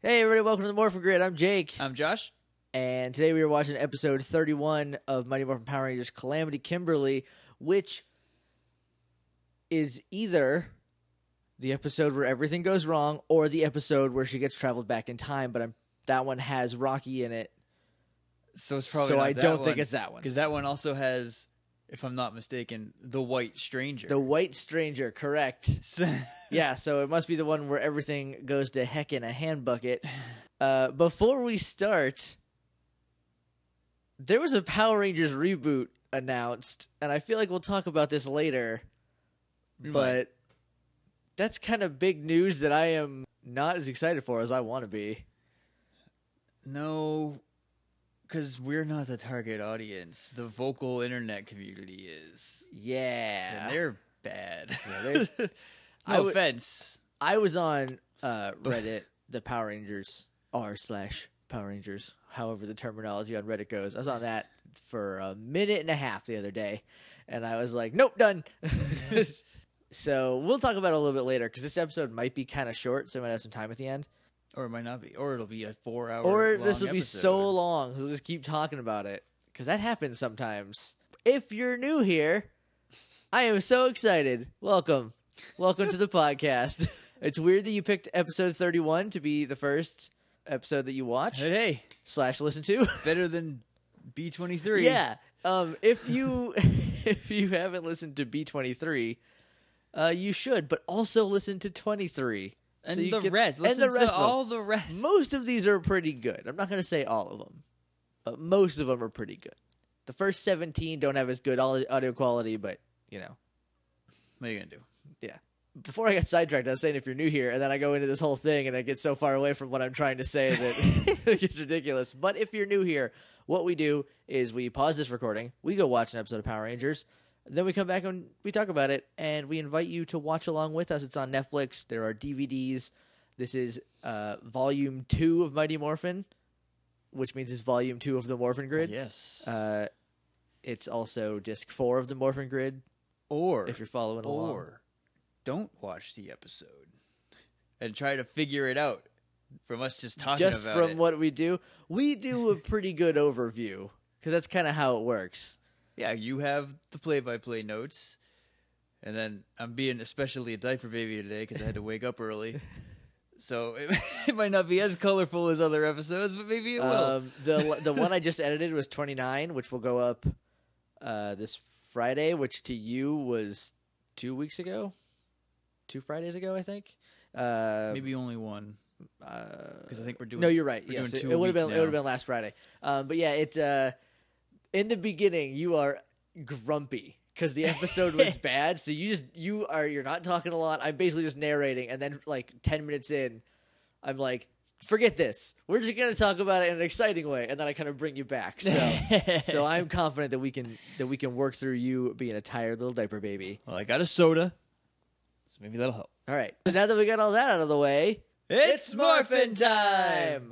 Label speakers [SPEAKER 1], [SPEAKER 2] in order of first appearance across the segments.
[SPEAKER 1] Hey everybody, welcome to the Morphin Grid. I'm Jake.
[SPEAKER 2] I'm Josh.
[SPEAKER 1] And today we are watching episode 31 of Mighty Morphin Power Rangers Calamity Kimberly, which is either the episode where everything goes wrong or the episode where she gets traveled back in time, but that one has Rocky in it.
[SPEAKER 2] So it's probably not
[SPEAKER 1] I
[SPEAKER 2] that
[SPEAKER 1] don't
[SPEAKER 2] one,
[SPEAKER 1] think it's that one.
[SPEAKER 2] Because that one also has, if I'm not mistaken, the White Stranger.
[SPEAKER 1] The White Stranger, correct. Yeah, so it must be the one where everything goes to heck in a hand bucket. Before we start, there was a Power Rangers reboot announced, and I feel like we'll talk about this later, but that's kind of big news that I am not as excited for as I want to be.
[SPEAKER 2] No, because we're not the target audience. The vocal internet community is.
[SPEAKER 1] Yeah.
[SPEAKER 2] And they're bad.
[SPEAKER 1] Yeah,
[SPEAKER 2] no offense.
[SPEAKER 1] I was on Reddit, the Power Rangers r/Power Rangers, however the terminology on Reddit goes. I was on that for a minute and a half the other day, and I was like, nope, done. So we'll talk about it a little bit later, because this episode might be kind of short, so we might have some time at the end.
[SPEAKER 2] Or it might not be. Or it'll be a 4-hour
[SPEAKER 1] Or this will
[SPEAKER 2] episode.
[SPEAKER 1] be so long, we'll just keep talking about it, because that happens sometimes. If you're new here, I am so excited. Welcome. Welcome to the podcast. It's weird that you picked episode 31 to be the first episode that you watch.
[SPEAKER 2] Hey.
[SPEAKER 1] / listen to.
[SPEAKER 2] Better than B23.
[SPEAKER 1] Yeah. If you haven't listened to B23, you should, but also listen to 23.
[SPEAKER 2] And the rest. Listen to all the rest.
[SPEAKER 1] Most of these are pretty good. I'm not going to say all of them, but most of them are pretty good. The first 17 don't have as good audio quality, but, you know.
[SPEAKER 2] What are you going to do?
[SPEAKER 1] Yeah. Before I got sidetracked, I was saying if you're new here, and then I go into this whole thing, and I get so far away from what I'm trying to say that it gets ridiculous. But if you're new here, what we do is we pause this recording, we go watch an episode of Power Rangers, then we come back and we talk about it, and we invite you to watch along with us. It's on Netflix. There are DVDs. This is Volume 2 of Mighty Morphin, which means it's Volume 2 of the Morphin Grid.
[SPEAKER 2] Yes.
[SPEAKER 1] It's also Disc 4 of the Morphin Grid,
[SPEAKER 2] or
[SPEAKER 1] if you're following along.
[SPEAKER 2] Or don't watch the episode and try to figure it out from us just talking about it.
[SPEAKER 1] Just from what we do. We do a pretty good overview, because that's kind of how it works.
[SPEAKER 2] Yeah, you have the play-by-play notes, and then I'm being especially a diaper baby today because I had to wake up early. So it might not be as colorful as other episodes, but maybe it will.
[SPEAKER 1] The one I just edited was 29, which will go up this Friday, which to you was 2 weeks ago? 2 Fridays ago, I think.
[SPEAKER 2] Maybe only one. Because I think we're doing.
[SPEAKER 1] No, you're right. Yes, it would have been last Friday. But yeah, in the beginning you are grumpy because the episode was bad. So you're not talking a lot. I'm basically just narrating, and then like 10 minutes in, I'm like, forget this. We're just gonna talk about it in an exciting way, and then I kind of bring you back. So I'm confident that we can work through you being a tired little diaper baby.
[SPEAKER 2] Well, I got a soda. So maybe that'll help.
[SPEAKER 1] All right. So now that we got all that out of the way,
[SPEAKER 2] it's Morphin time!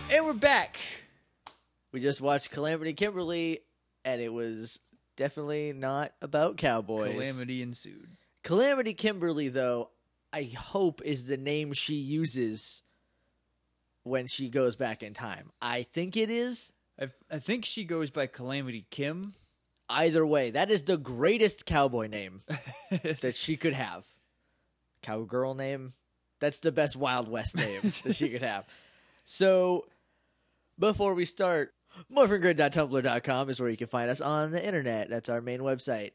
[SPEAKER 2] And we're back.
[SPEAKER 1] We just watched Calamity Kimberly, and it was definitely not about cowboys.
[SPEAKER 2] Calamity ensued.
[SPEAKER 1] Calamity Kimberly, though, I hope is the name she uses when she goes back in time. I think it is.
[SPEAKER 2] I think she goes by Calamity Kim.
[SPEAKER 1] Either way, that is the greatest cowboy name that she could have. Cowgirl name? That's the best Wild West name that she could have. So, before we start, morphingrid.tumblr.com is where you can find us on the internet. That's our main website.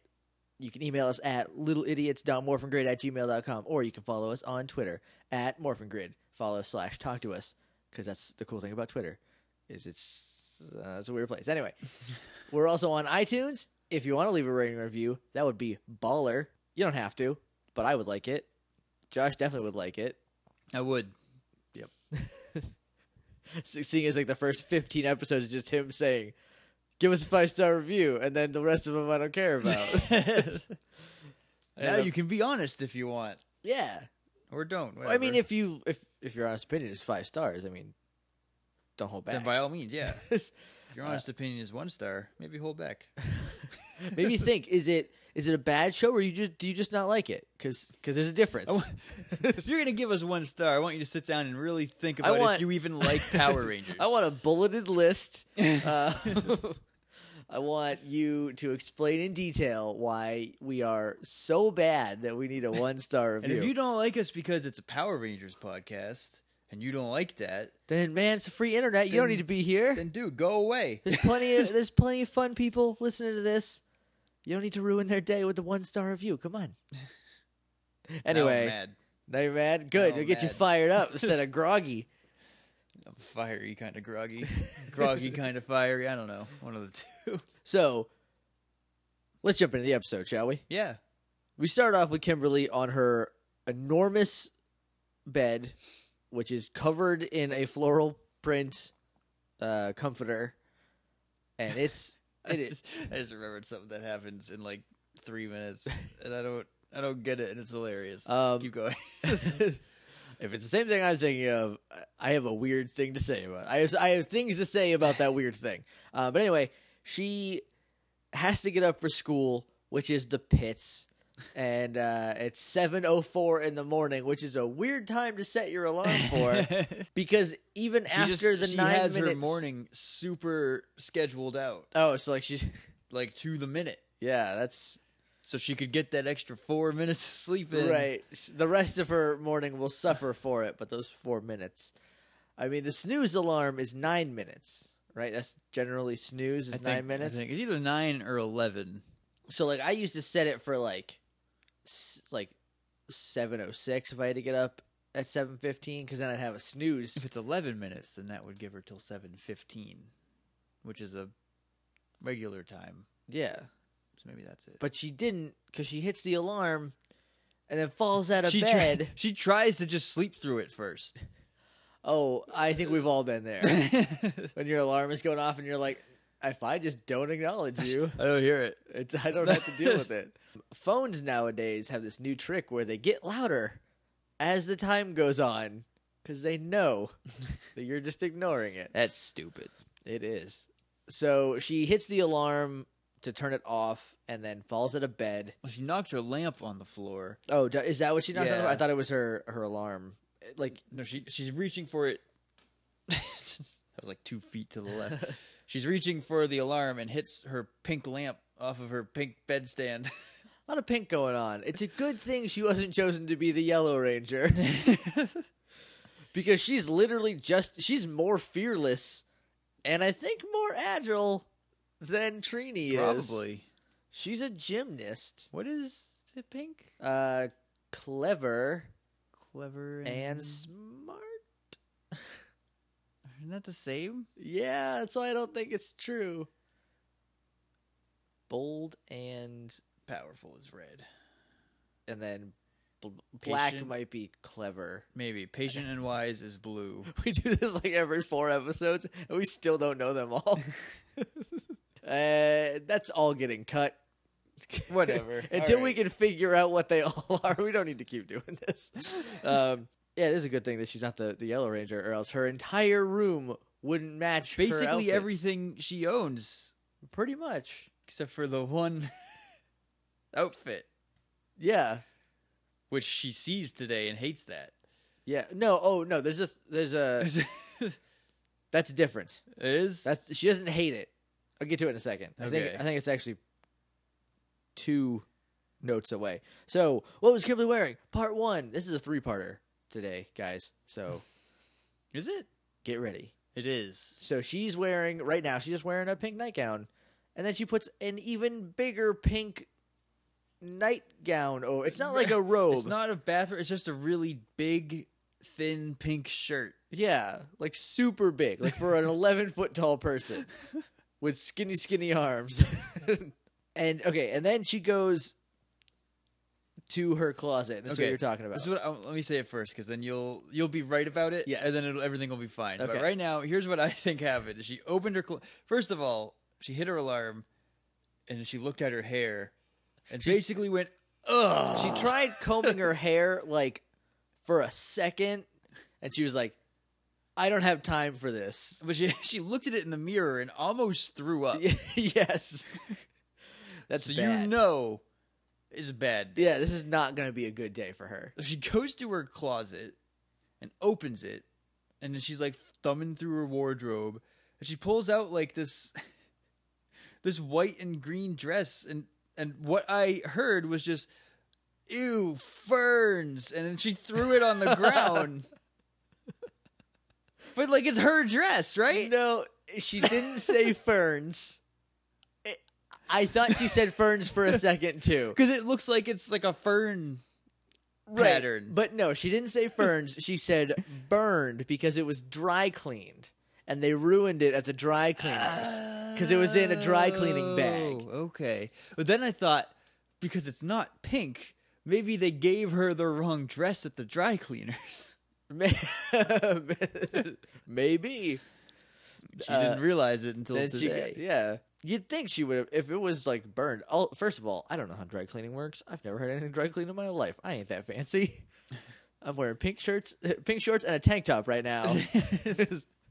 [SPEAKER 1] You can email us at littleidiots.morphingrid@gmail.com, or you can follow us on Twitter at morphingrid. Follow / talk to us, because that's the cool thing about Twitter, is it's a weird place. Anyway, we're also on iTunes. If you want to leave a rating review, that would be baller. You don't have to, but I would like it. Josh definitely would like it.
[SPEAKER 2] I would. Yep.
[SPEAKER 1] Seeing as like the first 15 episodes is just him saying, give us a 5-star review, and then the rest of them I don't care about.
[SPEAKER 2] Now you can be honest if you want.
[SPEAKER 1] Yeah.
[SPEAKER 2] Or don't. Whatever.
[SPEAKER 1] I mean, if your honest opinion is 5 stars, I mean, don't hold back.
[SPEAKER 2] Then by all means, yeah. If your honest opinion is 1 star, maybe hold back.
[SPEAKER 1] Maybe think: is it a bad show, or do you just not like it? Because there's a difference.
[SPEAKER 2] If you're gonna give us 1 star, I want you to sit down and really think about if you even like Power Rangers.
[SPEAKER 1] I want a bulleted list. I want you to explain in detail why we are so bad that we need a 1-star review.
[SPEAKER 2] And if you don't like us because it's a Power Rangers podcast and you don't like that,
[SPEAKER 1] then man, it's a free internet. You don't need to be here.
[SPEAKER 2] Then dude, go away.
[SPEAKER 1] There's plenty of fun people listening to this. You don't need to ruin their day with the 1-star review. Come on. Anyway, now you're mad. Good, it'll get you fired up instead of groggy.
[SPEAKER 2] I'm fiery, kind of groggy. Groggy, kind of fiery. I don't know. One of the two.
[SPEAKER 1] So, let's jump into the episode, shall we?
[SPEAKER 2] Yeah.
[SPEAKER 1] We start off with Kimberly on her enormous bed, which is covered in a floral print comforter. And I just
[SPEAKER 2] remembered something that happens in like 3 minutes, and I don't get it, and it's hilarious. Keep going.
[SPEAKER 1] If it's the same thing I'm thinking of, I have a weird thing to say about it. I have things to say about that weird thing. But anyway, she has to get up for school, which is the pits. And it's 7:04 in the morning, which is a weird time to set your alarm for. Because even after the 9 minutes... She has her
[SPEAKER 2] morning super scheduled out.
[SPEAKER 1] Oh, so like she's...
[SPEAKER 2] Like to the minute.
[SPEAKER 1] Yeah, that's...
[SPEAKER 2] So she could get that extra 4 minutes of sleep in.
[SPEAKER 1] Right. The rest of her morning will suffer for it, but those 4 minutes. I mean, the snooze alarm is 9 minutes, right? That's generally snooze is 9 minutes.
[SPEAKER 2] I think it's either 9 or 11.
[SPEAKER 1] So, like, I used to set it for, like 7:06 if I had to get up at 7:15, because then I'd have a snooze.
[SPEAKER 2] If it's 11 minutes, then that would give her till 7:15, which is a regular time.
[SPEAKER 1] Yeah.
[SPEAKER 2] So maybe that's it.
[SPEAKER 1] But she didn't, because she hits the alarm and then falls out of bed.
[SPEAKER 2] She tries to just sleep through it first.
[SPEAKER 1] Oh, I think we've all been there. When your alarm is going off and you're like, if I just don't acknowledge you,
[SPEAKER 2] I don't hear it.
[SPEAKER 1] I don't have to deal with it. Phones nowadays have this new trick where they get louder as the time goes on because they know that you're just ignoring it.
[SPEAKER 2] That's stupid.
[SPEAKER 1] It is. So she hits the alarm to turn it off and then falls out of bed.
[SPEAKER 2] Well, she knocks her lamp on the floor.
[SPEAKER 1] Oh, is that what she knocked on? I thought it was her alarm. Like,
[SPEAKER 2] no, she's reaching for it. That was like 2 feet to the left. She's reaching for the alarm and hits her pink lamp off of her pink bedstand.
[SPEAKER 1] A lot of pink going on. It's a good thing she wasn't chosen to be the Yellow Ranger. Because she's literally she's more fearless and I think more agile than Trini is.
[SPEAKER 2] Probably.
[SPEAKER 1] She's a gymnast.
[SPEAKER 2] What is it, pink?
[SPEAKER 1] Clever.
[SPEAKER 2] Clever
[SPEAKER 1] and smart.
[SPEAKER 2] Isn't that the same?
[SPEAKER 1] Yeah, that's why I don't think it's true. Bold and
[SPEAKER 2] powerful is red.
[SPEAKER 1] And then black might be clever.
[SPEAKER 2] Maybe. Patient and wise is blue.
[SPEAKER 1] We do this like every 4 episodes, and we still don't know them all. That's all getting cut.
[SPEAKER 2] Whatever.
[SPEAKER 1] Until we can figure out what they all are, we don't need to keep doing this. Yeah, it is a good thing that she's not the Yellow Ranger, or else her entire room wouldn't match
[SPEAKER 2] basically
[SPEAKER 1] her outfits.
[SPEAKER 2] Everything she owns.
[SPEAKER 1] Pretty much.
[SPEAKER 2] Except for the one outfit.
[SPEAKER 1] Yeah.
[SPEAKER 2] Which she sees today and hates that.
[SPEAKER 1] Yeah. No, there's a that's different.
[SPEAKER 2] It is?
[SPEAKER 1] She doesn't hate it. I'll get to it in a second.
[SPEAKER 2] Okay.
[SPEAKER 1] I think it's actually 2 notes away. So, what was Kimberly wearing? Part 1. This is a 3-parter today, guys. So,
[SPEAKER 2] is it?
[SPEAKER 1] Get ready.
[SPEAKER 2] It is.
[SPEAKER 1] So she's wearing a pink nightgown, and then she puts an even bigger pink nightgown. Oh, it's not like a robe.
[SPEAKER 2] It's not a bathrobe. It's just a really big, thin pink shirt.
[SPEAKER 1] Yeah, like super big, like for an 11-foot tall person with skinny arms. And then she goes to her closet. That's what you're talking about.
[SPEAKER 2] This is let me say it first, because then you'll be right about it.
[SPEAKER 1] Yes.
[SPEAKER 2] And then everything will be fine.
[SPEAKER 1] Okay.
[SPEAKER 2] But right now, here's what I think happened. She opened her first of all, she hit her alarm, and she looked at her hair, and basically went, Ugh.
[SPEAKER 1] She tried combing her hair like for a second, and she was like, I don't have time for this.
[SPEAKER 2] But she looked at it in the mirror and almost threw up.
[SPEAKER 1] Yes. That's
[SPEAKER 2] so
[SPEAKER 1] bad.
[SPEAKER 2] you know it's a bad day.
[SPEAKER 1] Yeah, this is not going to be a good day for her.
[SPEAKER 2] So she goes to her closet and opens it, and then she's like thumbing through her wardrobe, and she pulls out like this white and green dress, and what I heard was just, ew, ferns, and then she threw it on the ground. But like it's her dress, right?
[SPEAKER 1] No, she didn't say ferns. I thought she said ferns for a second too.
[SPEAKER 2] Because it looks like it's like a fern pattern.
[SPEAKER 1] But no, she didn't say ferns. She said burned because it was dry cleaned. And they ruined it at the dry cleaners because it was in a dry cleaning bag.
[SPEAKER 2] Okay. But then I thought, because it's not pink, maybe they gave her the wrong dress at the dry cleaners.
[SPEAKER 1] Maybe.
[SPEAKER 2] She didn't realize it until today.
[SPEAKER 1] Yeah. You'd think she would have, if it was like burned. First of all, I don't know how dry cleaning works. I've never had anything dry cleaned in my life. I ain't that fancy. I'm wearing pink shorts, and a tank top right now.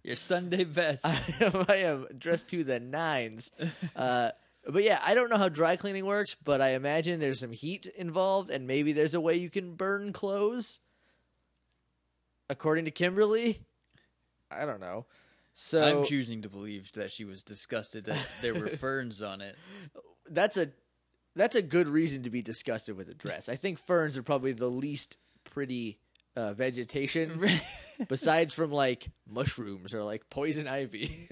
[SPEAKER 2] Your Sunday best.
[SPEAKER 1] I am dressed to the nines. But yeah, I don't know how dry cleaning works, but I imagine there's some heat involved, and maybe there's a way you can burn clothes. According to Kimberly, I don't know. So
[SPEAKER 2] I'm choosing to believe that she was disgusted that there were ferns on it.
[SPEAKER 1] That's a good reason to be disgusted with a dress. I think ferns are probably the least pretty vegetation, besides from like mushrooms or like poison ivy.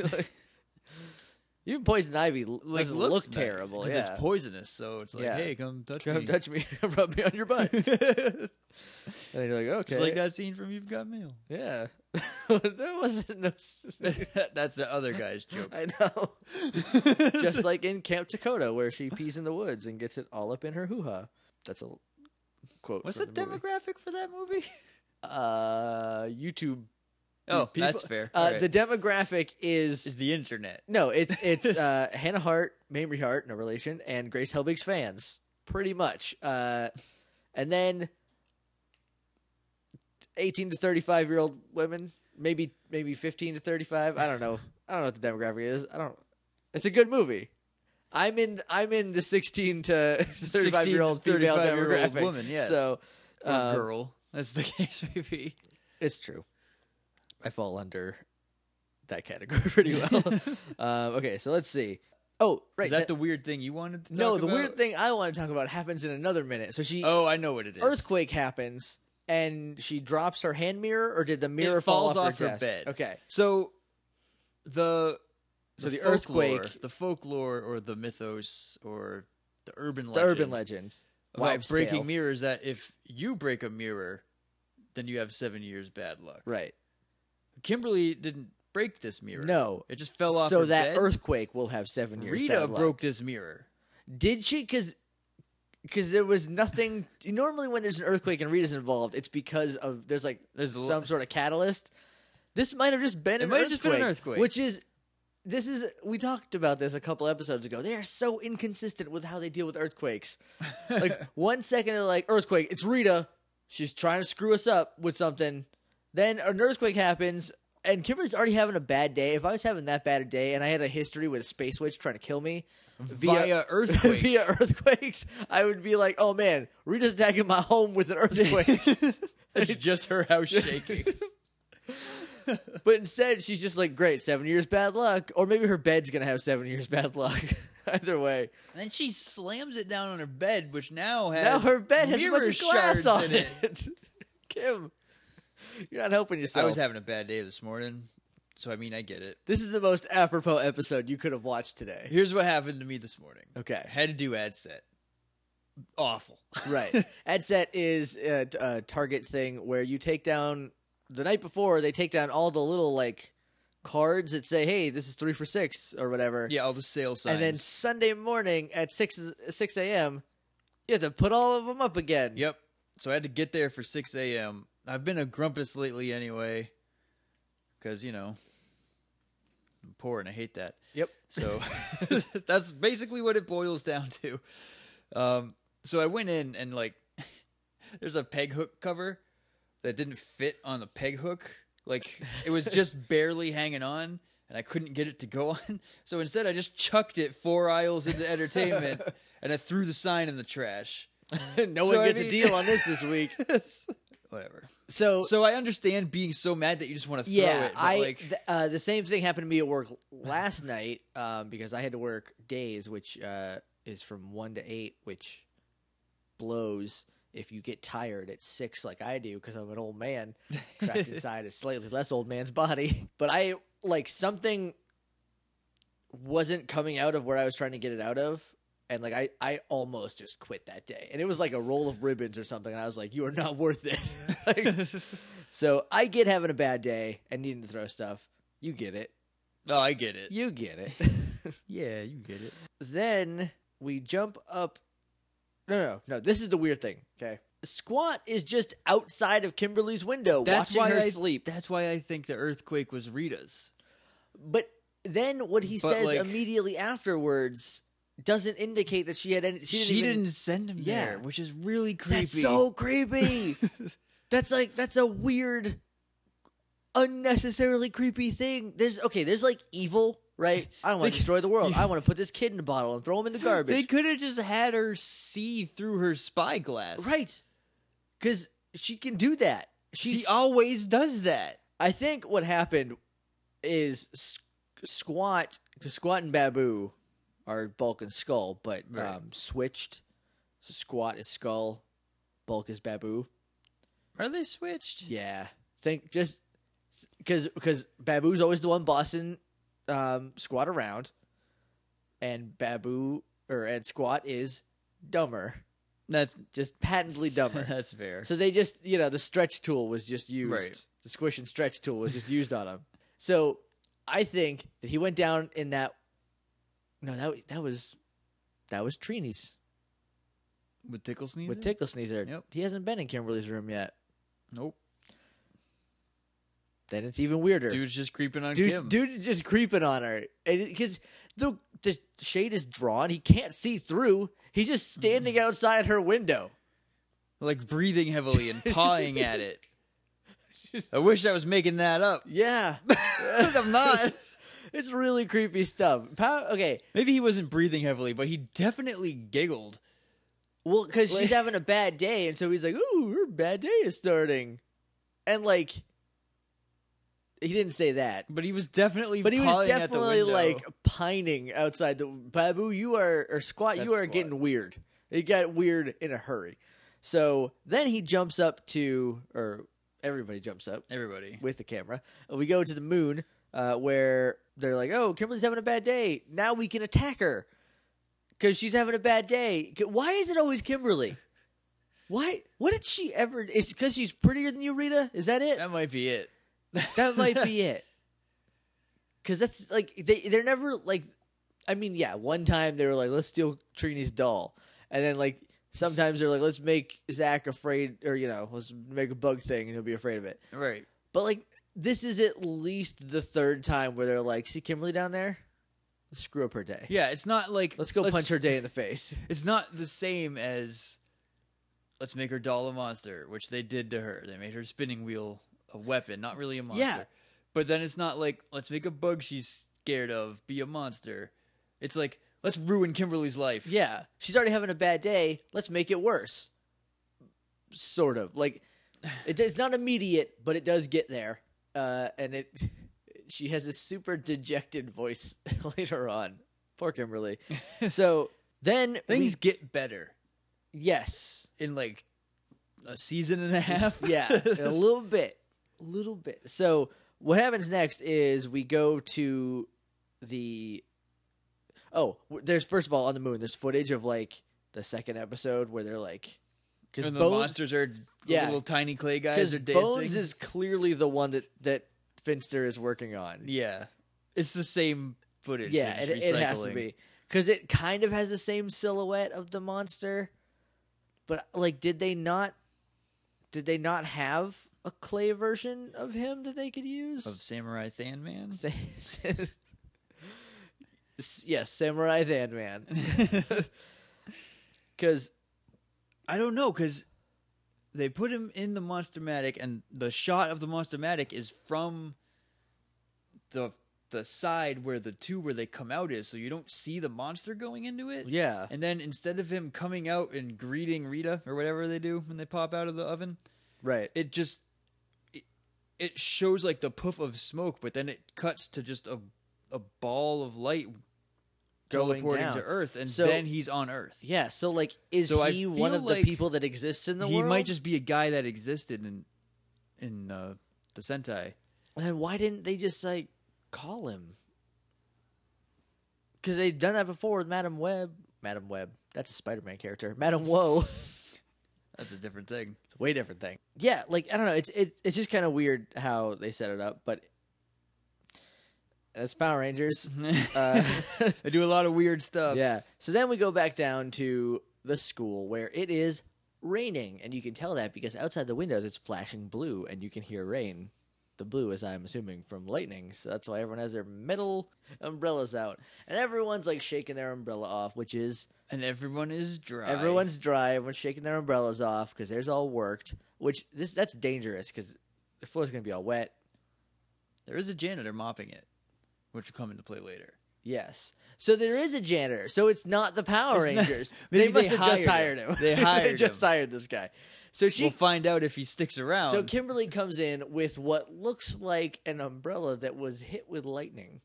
[SPEAKER 1] Even poison ivy doesn't look terrible.
[SPEAKER 2] Because it's poisonous, so it's like, hey, come touch me.
[SPEAKER 1] Come touch me. Come rub me on your butt. And you're like, okay.
[SPEAKER 2] It's like that scene from You've Got Mail.
[SPEAKER 1] Yeah. That wasn't no...
[SPEAKER 2] That's the other guy's joke.
[SPEAKER 1] I know. Just like in Camp Dakota, where she pees in the woods and gets it all up in her hoo-ha. That's a quote.
[SPEAKER 2] What's the demographic for that movie?
[SPEAKER 1] YouTube.
[SPEAKER 2] Oh,
[SPEAKER 1] people.
[SPEAKER 2] that's fair. Right.
[SPEAKER 1] The demographic is
[SPEAKER 2] the internet.
[SPEAKER 1] No, it's Hannah Hart, Mamrie Hart, no relation, and Grace Helbig's fans, pretty much. And then 18 to 35-year-old women, maybe 15 to 35. I don't know what the demographic is. It's a good movie. I'm in the 16 to 35-year-old female demographic.
[SPEAKER 2] Woman, yes.
[SPEAKER 1] So,
[SPEAKER 2] or girl, as the case may be.
[SPEAKER 1] It's true. I fall under that category pretty well. Okay, so let's see. Oh, right.
[SPEAKER 2] Is that the weird thing you wanted to talk about?
[SPEAKER 1] No, the weird thing I want to talk about happens in another minute. So
[SPEAKER 2] Oh, I know what it is.
[SPEAKER 1] Earthquake happens, and she drops her hand mirror, or did the mirror fall
[SPEAKER 2] off her
[SPEAKER 1] desk?
[SPEAKER 2] bed?
[SPEAKER 1] Okay.
[SPEAKER 2] So the
[SPEAKER 1] earthquake,
[SPEAKER 2] the folklore, or the mythos, or the urban
[SPEAKER 1] legend
[SPEAKER 2] about breaking mirrors, that if you break a mirror, then you have 7 years bad luck.
[SPEAKER 1] Right.
[SPEAKER 2] Kimberly didn't break this mirror.
[SPEAKER 1] No.
[SPEAKER 2] It just fell off
[SPEAKER 1] so
[SPEAKER 2] her
[SPEAKER 1] that
[SPEAKER 2] bed.
[SPEAKER 1] earthquake will have 7 years
[SPEAKER 2] Rita
[SPEAKER 1] bad luck.
[SPEAKER 2] broke this mirror.
[SPEAKER 1] Did she? Because there was nothing. Normally when there's an earthquake and Rita's involved, it's because there's some sort of catalyst. This might have just been an earthquake. Which is... we talked about this a couple episodes ago. They are so inconsistent with how they deal with earthquakes. Like 1 second they're like, earthquake, it's Rita. She's trying to screw us up with something. Then an earthquake happens, and Kimberly's already having a bad day. If I was having that bad a day, and I had a history with a space witch trying to kill me
[SPEAKER 2] via earthquake,
[SPEAKER 1] via earthquakes, I would be like, "Oh man, Rita's attacking my home with an earthquake."
[SPEAKER 2] It's just her house shaking.
[SPEAKER 1] But instead, she's just like, "Great, 7 years bad luck," or maybe her bed's gonna have 7 years bad luck. Either way,
[SPEAKER 2] and then she slams it down on her bed, which now her
[SPEAKER 1] bed has a
[SPEAKER 2] mirror
[SPEAKER 1] bunch of glass
[SPEAKER 2] shards
[SPEAKER 1] on
[SPEAKER 2] in it.
[SPEAKER 1] Kim, you're not helping yourself.
[SPEAKER 2] I was having a bad day this morning, so I mean, I get it.
[SPEAKER 1] This is the most apropos episode you could have watched today.
[SPEAKER 2] Here's what happened to me this morning.
[SPEAKER 1] Okay,
[SPEAKER 2] I had to do ad set. Awful.
[SPEAKER 1] Right. Ad set is a Target thing where you take down the night before. They take down all the little like cards that say, "Hey, this is 3 for $6" or whatever.
[SPEAKER 2] Yeah, all the sale signs.
[SPEAKER 1] And then Sunday morning at 6 a.m., you have to put all of them up again.
[SPEAKER 2] Yep. So I had to get there for 6 a.m. I've been a grumpus lately anyway, because, I'm poor and I hate that.
[SPEAKER 1] Yep.
[SPEAKER 2] So that's basically what it boils down to. So I went in and like, there's a peg hook cover that didn't fit on the peg hook. Like it was just barely hanging on, and I couldn't get it to go on. So instead, I just chucked it 4 aisles into entertainment, and I threw the sign in the trash.
[SPEAKER 1] No one gets a deal on this week.
[SPEAKER 2] Whatever.
[SPEAKER 1] So
[SPEAKER 2] I understand being so mad that you just want to throw it. But
[SPEAKER 1] the same thing happened to me at work last night because I had to work days, which is from 1 to 8, which blows if you get tired at 6 like I do because I'm an old man trapped inside a slightly less old man's body. But I something wasn't coming out of where I was trying to get it out of. And like I almost just quit that day, and it was like a roll of ribbons or something. And I was like, "You are not worth it." So I get having a bad day and needing to throw stuff. You get it.
[SPEAKER 2] Oh, I get it.
[SPEAKER 1] You get it.
[SPEAKER 2] Yeah, you get it.
[SPEAKER 1] Then we jump up. No. This is the weird thing. Okay, Squat is just outside of Kimberly's window watching her sleep.
[SPEAKER 2] That's why I think the earthquake was Rita's.
[SPEAKER 1] But then what he says immediately afterwards doesn't indicate that she had any.
[SPEAKER 2] She didn't send him there, which is really creepy.
[SPEAKER 1] That's so creepy. That's a weird, unnecessarily creepy thing. There's like evil, right? I don't want to destroy the world. I want to put this kid in a bottle and throw him in the garbage.
[SPEAKER 2] They could have just had her see through her spyglass,
[SPEAKER 1] right? Because she can do that.
[SPEAKER 2] She always does that.
[SPEAKER 1] I think what happened is Squat and Babu are Bulk and Skull, but switched. So Squat is Skull, Bulk is Babu.
[SPEAKER 2] Are they switched?
[SPEAKER 1] Yeah. Think just because Babu's always the one bossing Squat around, and and Squat is dumber.
[SPEAKER 2] That's
[SPEAKER 1] just patently dumber.
[SPEAKER 2] That's fair.
[SPEAKER 1] So they just the stretch tool was just used.
[SPEAKER 2] Right.
[SPEAKER 1] The squish and stretch tool was just used on him. So I think that he went down in that. No, that was Trini's.
[SPEAKER 2] With Tickle Sneezer?
[SPEAKER 1] With Tickle Sneezer.
[SPEAKER 2] Yep.
[SPEAKER 1] He hasn't been in Kimberly's room yet.
[SPEAKER 2] Nope.
[SPEAKER 1] Then it's even weirder.
[SPEAKER 2] Dude's just creeping on Kim.
[SPEAKER 1] Dude's just creeping on her. Because the shade is drawn. He can't see through. He's just standing outside her window.
[SPEAKER 2] Like breathing heavily and pawing at it. I wish I was making that up.
[SPEAKER 1] Yeah.
[SPEAKER 2] I'm not.
[SPEAKER 1] It's really creepy stuff. Okay.
[SPEAKER 2] Maybe he wasn't breathing heavily, but he definitely giggled.
[SPEAKER 1] Well, because she's having a bad day, and so he's like, ooh, her bad day is starting. And, like, he didn't say that.
[SPEAKER 2] But he was definitely
[SPEAKER 1] at the
[SPEAKER 2] window.
[SPEAKER 1] Pining outside the... Babu, Squat, you are getting weird. It got weird in a hurry. So then he jumps up to... Or everybody jumps up.
[SPEAKER 2] Everybody.
[SPEAKER 1] With the camera. We go to the moon, where they're like, oh, Kimberly's having a bad day. Now we can attack her. Because she's having a bad day. Why is it always Kimberly? Why? What did she ever... It's because she's prettier than you, Rita? Is that it?
[SPEAKER 2] That might be it.
[SPEAKER 1] That might be it. Because that's like... They're never like... I mean, yeah, one time they were like, let's steal Trini's doll. And then like... Sometimes they're like, let's make Zach afraid... Or, let's make a bug thing and he'll be afraid of it.
[SPEAKER 2] Right.
[SPEAKER 1] But like... This is at least the third time where they're like, see Kimberly down there? Let's screw up her day.
[SPEAKER 2] Yeah, it's not like...
[SPEAKER 1] Let's punch her day in the face.
[SPEAKER 2] It's not the same as let's make her doll a monster, which they did to her. They made her spinning wheel a weapon, not really a monster.
[SPEAKER 1] Yeah.
[SPEAKER 2] But then it's not like, let's make a bug she's scared of be a monster. It's like, let's ruin Kimberly's life.
[SPEAKER 1] Yeah. She's already having a bad day. Let's make it worse. Sort of. Like, it's not immediate, but it does get there. And she has a super dejected voice later on. Poor Kimberly. So then
[SPEAKER 2] things get better.
[SPEAKER 1] Yes.
[SPEAKER 2] In like a season and a half.
[SPEAKER 1] Yeah. A little bit. So what happens next is we go to the... Oh, there's first of all on the moon, there's footage of like the second episode where they're like...
[SPEAKER 2] And the monsters are little tiny clay guys are dancing.
[SPEAKER 1] Bones is clearly the one that Finster is working on.
[SPEAKER 2] Yeah. It's the same footage.
[SPEAKER 1] Yeah, it has to be. Because it kind of has the same silhouette of the monster. But, like, did they not have a clay version of him that they could use?
[SPEAKER 2] Of Samurai Than Man?
[SPEAKER 1] Yes, Samurai Than Man. Because
[SPEAKER 2] I don't know, because they put him in the Monster-matic, and the shot of the Monster-matic is from the side where the tube where they come out is, so you don't see the monster going into it.
[SPEAKER 1] Yeah.
[SPEAKER 2] And then instead of him coming out and greeting Rita, or whatever they do when they pop out of the oven,
[SPEAKER 1] right,
[SPEAKER 2] it just... It shows like the puff of smoke, but then it cuts to just a ball of light
[SPEAKER 1] going
[SPEAKER 2] teleporting
[SPEAKER 1] down
[SPEAKER 2] to Earth, and
[SPEAKER 1] So-
[SPEAKER 2] then he's on Earth.
[SPEAKER 1] Yeah, so like, is
[SPEAKER 2] So I
[SPEAKER 1] he one
[SPEAKER 2] feel
[SPEAKER 1] of the
[SPEAKER 2] like
[SPEAKER 1] people that exists in the
[SPEAKER 2] He
[SPEAKER 1] world?
[SPEAKER 2] might just be a guy that existed in the Sentai.
[SPEAKER 1] Then why didn't they just like call him? Because they've done that before with Madam Web. Madam Web, that's a Spider-Man character. Madam Woe,
[SPEAKER 2] That's a different thing.
[SPEAKER 1] it's a way different thing. Yeah, like I don't know. It's just kind of weird how they set it up, but that's Power Rangers.
[SPEAKER 2] They do a lot of weird stuff.
[SPEAKER 1] Yeah. So then we go back down to the school where it is raining, and you can tell that because outside the windows it's flashing blue, and you can hear rain. The blue is, I'm assuming, from lightning, so that's why everyone has their metal umbrellas out, and everyone's like shaking their umbrella off, which is
[SPEAKER 2] And everyone is dry.
[SPEAKER 1] everyone's dry. Everyone's shaking their umbrellas off because theirs all worked. Which that's dangerous because the floor's gonna be all wet.
[SPEAKER 2] There is a janitor mopping it, which will come into play later.
[SPEAKER 1] Yes. So there is a janitor. So it's not the Power
[SPEAKER 2] It's not-
[SPEAKER 1] Rangers.
[SPEAKER 2] maybe
[SPEAKER 1] They must
[SPEAKER 2] they
[SPEAKER 1] have just hired
[SPEAKER 2] hired
[SPEAKER 1] him.
[SPEAKER 2] him. They hired
[SPEAKER 1] just
[SPEAKER 2] him.
[SPEAKER 1] hired this guy. So
[SPEAKER 2] We'll find out if he sticks around.
[SPEAKER 1] So Kimberly comes in with what looks like an umbrella that was hit with lightning.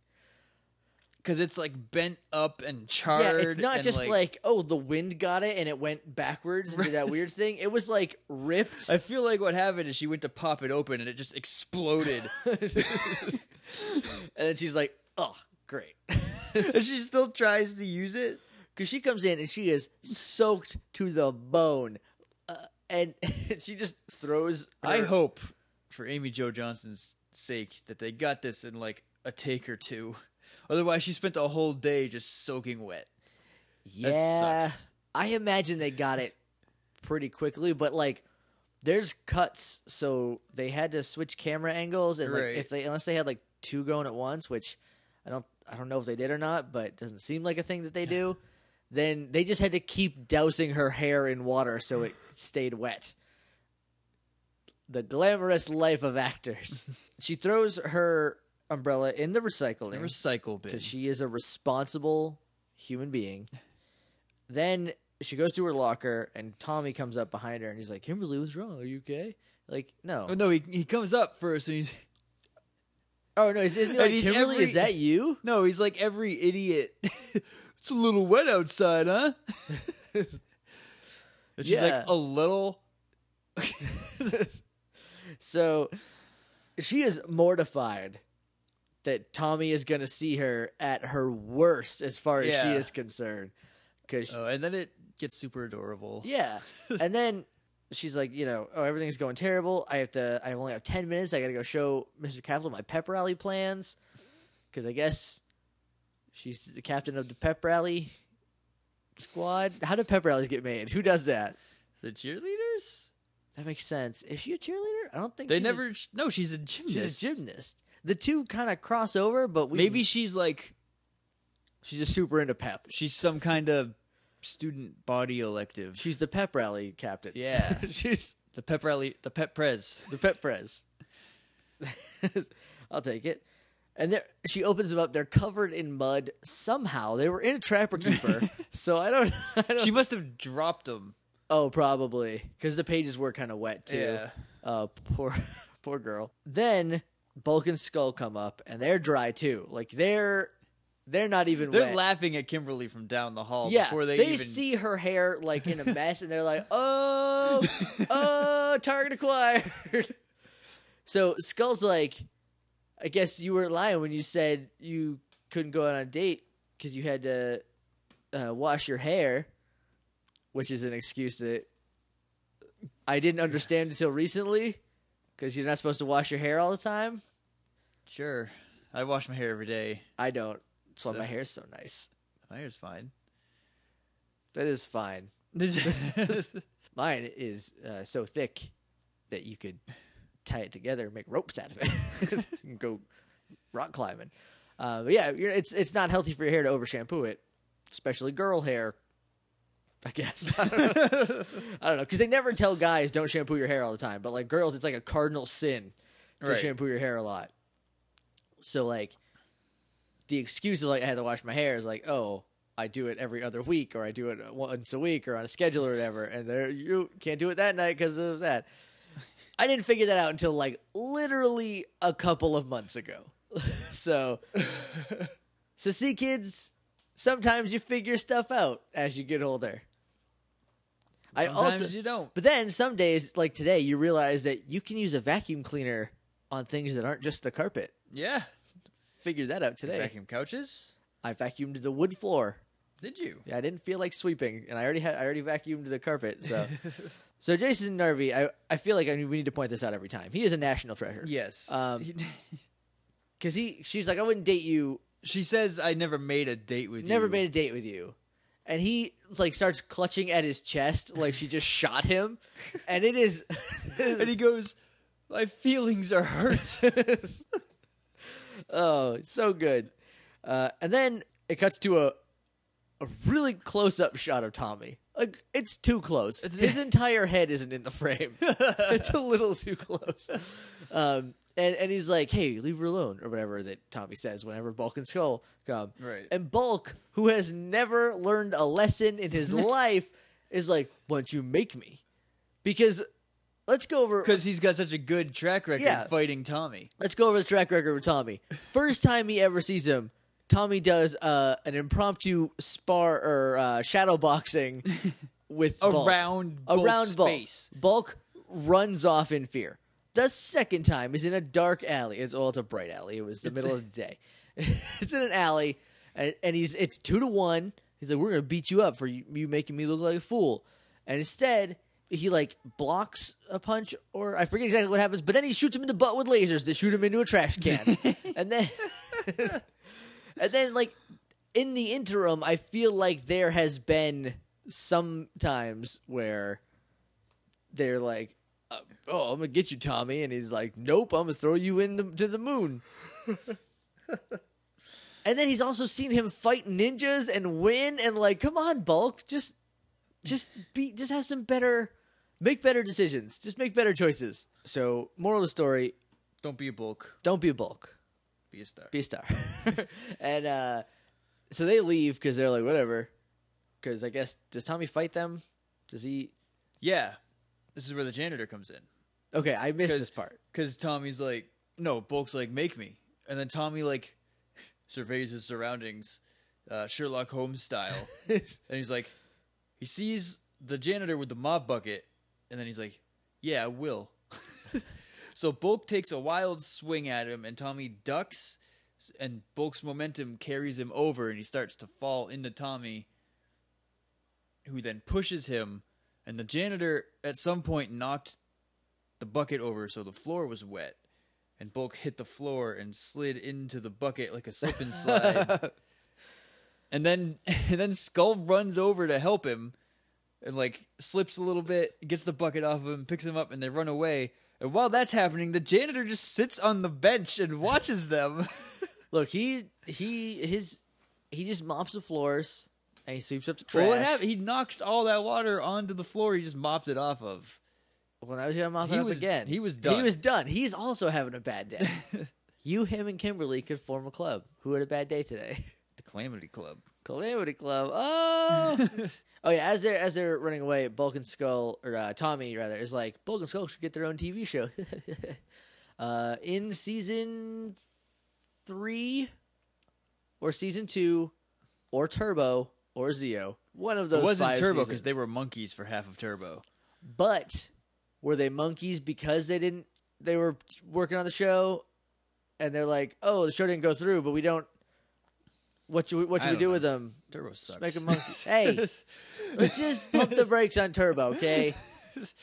[SPEAKER 2] Because it's like bent up and charred.
[SPEAKER 1] Yeah, it's not
[SPEAKER 2] and
[SPEAKER 1] just like, oh, the wind got it and it went backwards and did that weird thing. It was like ripped.
[SPEAKER 2] I feel like what happened is she went to pop it open and it just exploded.
[SPEAKER 1] And then she's like, oh, great.
[SPEAKER 2] And she still tries to use it.
[SPEAKER 1] Because she comes in and she is soaked to the bone. And she just throws
[SPEAKER 2] I
[SPEAKER 1] her-
[SPEAKER 2] hope, for Amy Jo Johnson's sake, that they got this in like a take or two. Otherwise, she spent a whole day just soaking wet.
[SPEAKER 1] Yeah.
[SPEAKER 2] That sucks.
[SPEAKER 1] I imagine they got it pretty quickly, but like there's cuts, so they had to switch camera angles, and
[SPEAKER 2] Right.
[SPEAKER 1] like unless they had like two going at once, which I don't know if they did or not, but it doesn't seem like a thing that they do. Then they just had to keep dousing her hair in water so it stayed wet. The glamorous life of actors. She throws her umbrella in the recycling.
[SPEAKER 2] The recycle bin.
[SPEAKER 1] Because she is a responsible human being. Then she goes to her locker, and Tommy comes up behind her, and he's like, Kimberly, what's wrong? Are you okay? Like, no.
[SPEAKER 2] Oh, no, he comes up first and he's...
[SPEAKER 1] Oh, no, isn't he like,
[SPEAKER 2] he's
[SPEAKER 1] Kimberly, is that you?
[SPEAKER 2] No, he's like every idiot. It's a little wet outside, huh? And she's
[SPEAKER 1] Yeah.
[SPEAKER 2] like, a little...
[SPEAKER 1] So she is mortified that Tommy is going to see her at her worst as far as she
[SPEAKER 2] Yeah.
[SPEAKER 1] is concerned. Cause
[SPEAKER 2] Oh, and then it gets super adorable.
[SPEAKER 1] yeah. And then she's like, oh, everything's going terrible. I only have 10 minutes. I got to go show Mr. Capital my pep rally plans. Because I guess she's the captain of the pep rally squad. How do pep rallies get made? Who does that?
[SPEAKER 2] The cheerleaders?
[SPEAKER 1] That makes sense. Is she a cheerleader? I don't think
[SPEAKER 2] They
[SPEAKER 1] she's
[SPEAKER 2] never... No, she's a gymnast.
[SPEAKER 1] She's a gymnast. The two kind of cross over, but
[SPEAKER 2] Maybe she's like...
[SPEAKER 1] she's just super into pep.
[SPEAKER 2] She's some kind of student body elective.
[SPEAKER 1] She's the pep rally captain.
[SPEAKER 2] Yeah.
[SPEAKER 1] She's
[SPEAKER 2] The pep rally... The pep prez.
[SPEAKER 1] the pep prez. I'll take it. And she opens them up. They're covered in mud somehow. They were in a Trapper Keeper, so I don't.
[SPEAKER 2] She must have dropped them.
[SPEAKER 1] Oh, probably because the pages were kind of wet too.
[SPEAKER 2] Yeah.
[SPEAKER 1] Poor girl. Then Bulk and Skull come up, and they're dry too. Like they're not even.
[SPEAKER 2] They're
[SPEAKER 1] wet.
[SPEAKER 2] laughing at Kimberly from down the hall
[SPEAKER 1] Yeah,
[SPEAKER 2] before they even...
[SPEAKER 1] see her hair like in a mess, and they're like, "Oh, target acquired." So Skull's like, "I guess you weren't lying when you said you couldn't go on a date because you had to wash your hair," which is an excuse that I didn't understand until recently because you're not supposed to wash your hair all the time.
[SPEAKER 2] Sure. I wash my hair every day.
[SPEAKER 1] I don't. That's why
[SPEAKER 2] So-
[SPEAKER 1] my hair's so nice.
[SPEAKER 2] My hair's fine.
[SPEAKER 1] That is fine. Mine is so thick that you could tie it together and make ropes out of it. You can go rock climbing. But yeah, it's not healthy for your hair to over shampoo it, especially girl hair. I guess. I don't know. Because they never tell guys don't shampoo your hair all the time. But, like, girls, it's like a cardinal sin to shampoo your hair a lot. So, like, the excuse of, like, I had to wash my hair is like, oh, I do it every other week, or I do it once a week, or on a schedule or whatever. And you can't do it that night because of that. I didn't figure that out until, like, literally a couple of months ago. So see, kids, sometimes you figure stuff out as you get older.
[SPEAKER 2] Sometimes you don't.
[SPEAKER 1] But then some days, like today, you realize that you can use a vacuum cleaner on things that aren't just the carpet.
[SPEAKER 2] Yeah.
[SPEAKER 1] Figured that out today.
[SPEAKER 2] Vacuum couches?
[SPEAKER 1] I vacuumed the wood floor.
[SPEAKER 2] Did you?
[SPEAKER 1] Yeah, I didn't feel like sweeping, and I already vacuumed the carpet. So, so Jason Narvey, I feel like we need to point this out every time. He is a national treasure.
[SPEAKER 2] Yes.
[SPEAKER 1] Because she's like, I wouldn't date you.
[SPEAKER 2] She says, I never made a date with you.
[SPEAKER 1] Never made a date with you. And he like starts clutching at his chest like she just shot him. And it is...
[SPEAKER 2] and he goes, my feelings are hurt.
[SPEAKER 1] Oh, it's so good. And then it cuts to a really close-up shot of Tommy. Like, it's too close. His entire head isn't in the frame. It's a little too close. And he's like, hey, leave her alone, or whatever that Tommy says whenever Bulk and Skull come.
[SPEAKER 2] Right.
[SPEAKER 1] And Bulk, who has never learned a lesson in his life, is like, why don't you make me? Because let's go over...
[SPEAKER 2] Because he's got such a good track record fighting Tommy.
[SPEAKER 1] Let's go over the track record with Tommy. First time he ever sees him, Tommy does an impromptu spar or shadow boxing with Bulk.
[SPEAKER 2] Around
[SPEAKER 1] Bulk's
[SPEAKER 2] face.
[SPEAKER 1] Bulk runs off in fear. The second time is in a dark alley. It's a bright alley. It was the middle of the day. It's in an alley, and it's 2-1. He's like, we're going to beat you up for you making me look like a fool. And instead, he, like, blocks a punch, or I forget exactly what happens, but then he shoots him in the butt with lasers that shoot him into a trash can. And then, like, in the interim, I feel like there has been some times where they're like, oh, I'm going to get you, Tommy. And he's like, nope, I'm going to throw you to the moon. And then he's also seen him fight ninjas and win. And like, come on, Bulk. Just have some make better decisions. Just make better choices. So, moral of the story.
[SPEAKER 2] Don't be a Bulk.
[SPEAKER 1] Don't be a Bulk.
[SPEAKER 2] Be a star.
[SPEAKER 1] Be a star. And so they leave because they're like, whatever. Because I guess, does Tommy fight them? Does he?
[SPEAKER 2] Yeah. This is where the janitor comes in.
[SPEAKER 1] Okay, I missed this part.
[SPEAKER 2] Because Tommy's like, no, Bulk's like, make me. And then Tommy, like, surveys his surroundings, Sherlock Holmes style. And he's like, he sees the janitor with the mop bucket, and then he's like, yeah, I will. So Bulk takes a wild swing at him, and Tommy ducks, and Bulk's momentum carries him over, and he starts to fall into Tommy, who then pushes him. And the janitor, at some point, knocked the bucket over so the floor was wet. And Bulk hit the floor and slid into the bucket like a slip and slide. and then Skull runs over to help him and, like, slips a little bit, gets the bucket off of him, picks him up, and they run away. And while that's happening, the janitor just sits on the bench and watches them.
[SPEAKER 1] Look, he just mops the floors. And he sweeps up the trash.
[SPEAKER 2] Well, what happened? He knocked all that water onto the floor he just mopped it off of.
[SPEAKER 1] Well, now he's going to mop it up again.
[SPEAKER 2] He was done.
[SPEAKER 1] He was done. He's also having a bad day. You, him, and Kimberly could form a club. Who had a bad day today?
[SPEAKER 2] The Calamity Club.
[SPEAKER 1] Calamity Club. Oh! Oh, yeah, as they're running away, Bulk and Skull, or Tommy, rather, is like, Bulk and Skull should get their own TV show. In season 3, or season 2, or Turbo, or Zeo. One of those. It
[SPEAKER 2] wasn't
[SPEAKER 1] 5
[SPEAKER 2] Turbo because they were monkeys for half of Turbo.
[SPEAKER 1] But were they monkeys because they were working on the show and they're like, oh, the show didn't go through, but we don't. What should we do with them?
[SPEAKER 2] Turbo sucks.
[SPEAKER 1] Make them monkeys. Hey, let's just pump the brakes on Turbo, okay?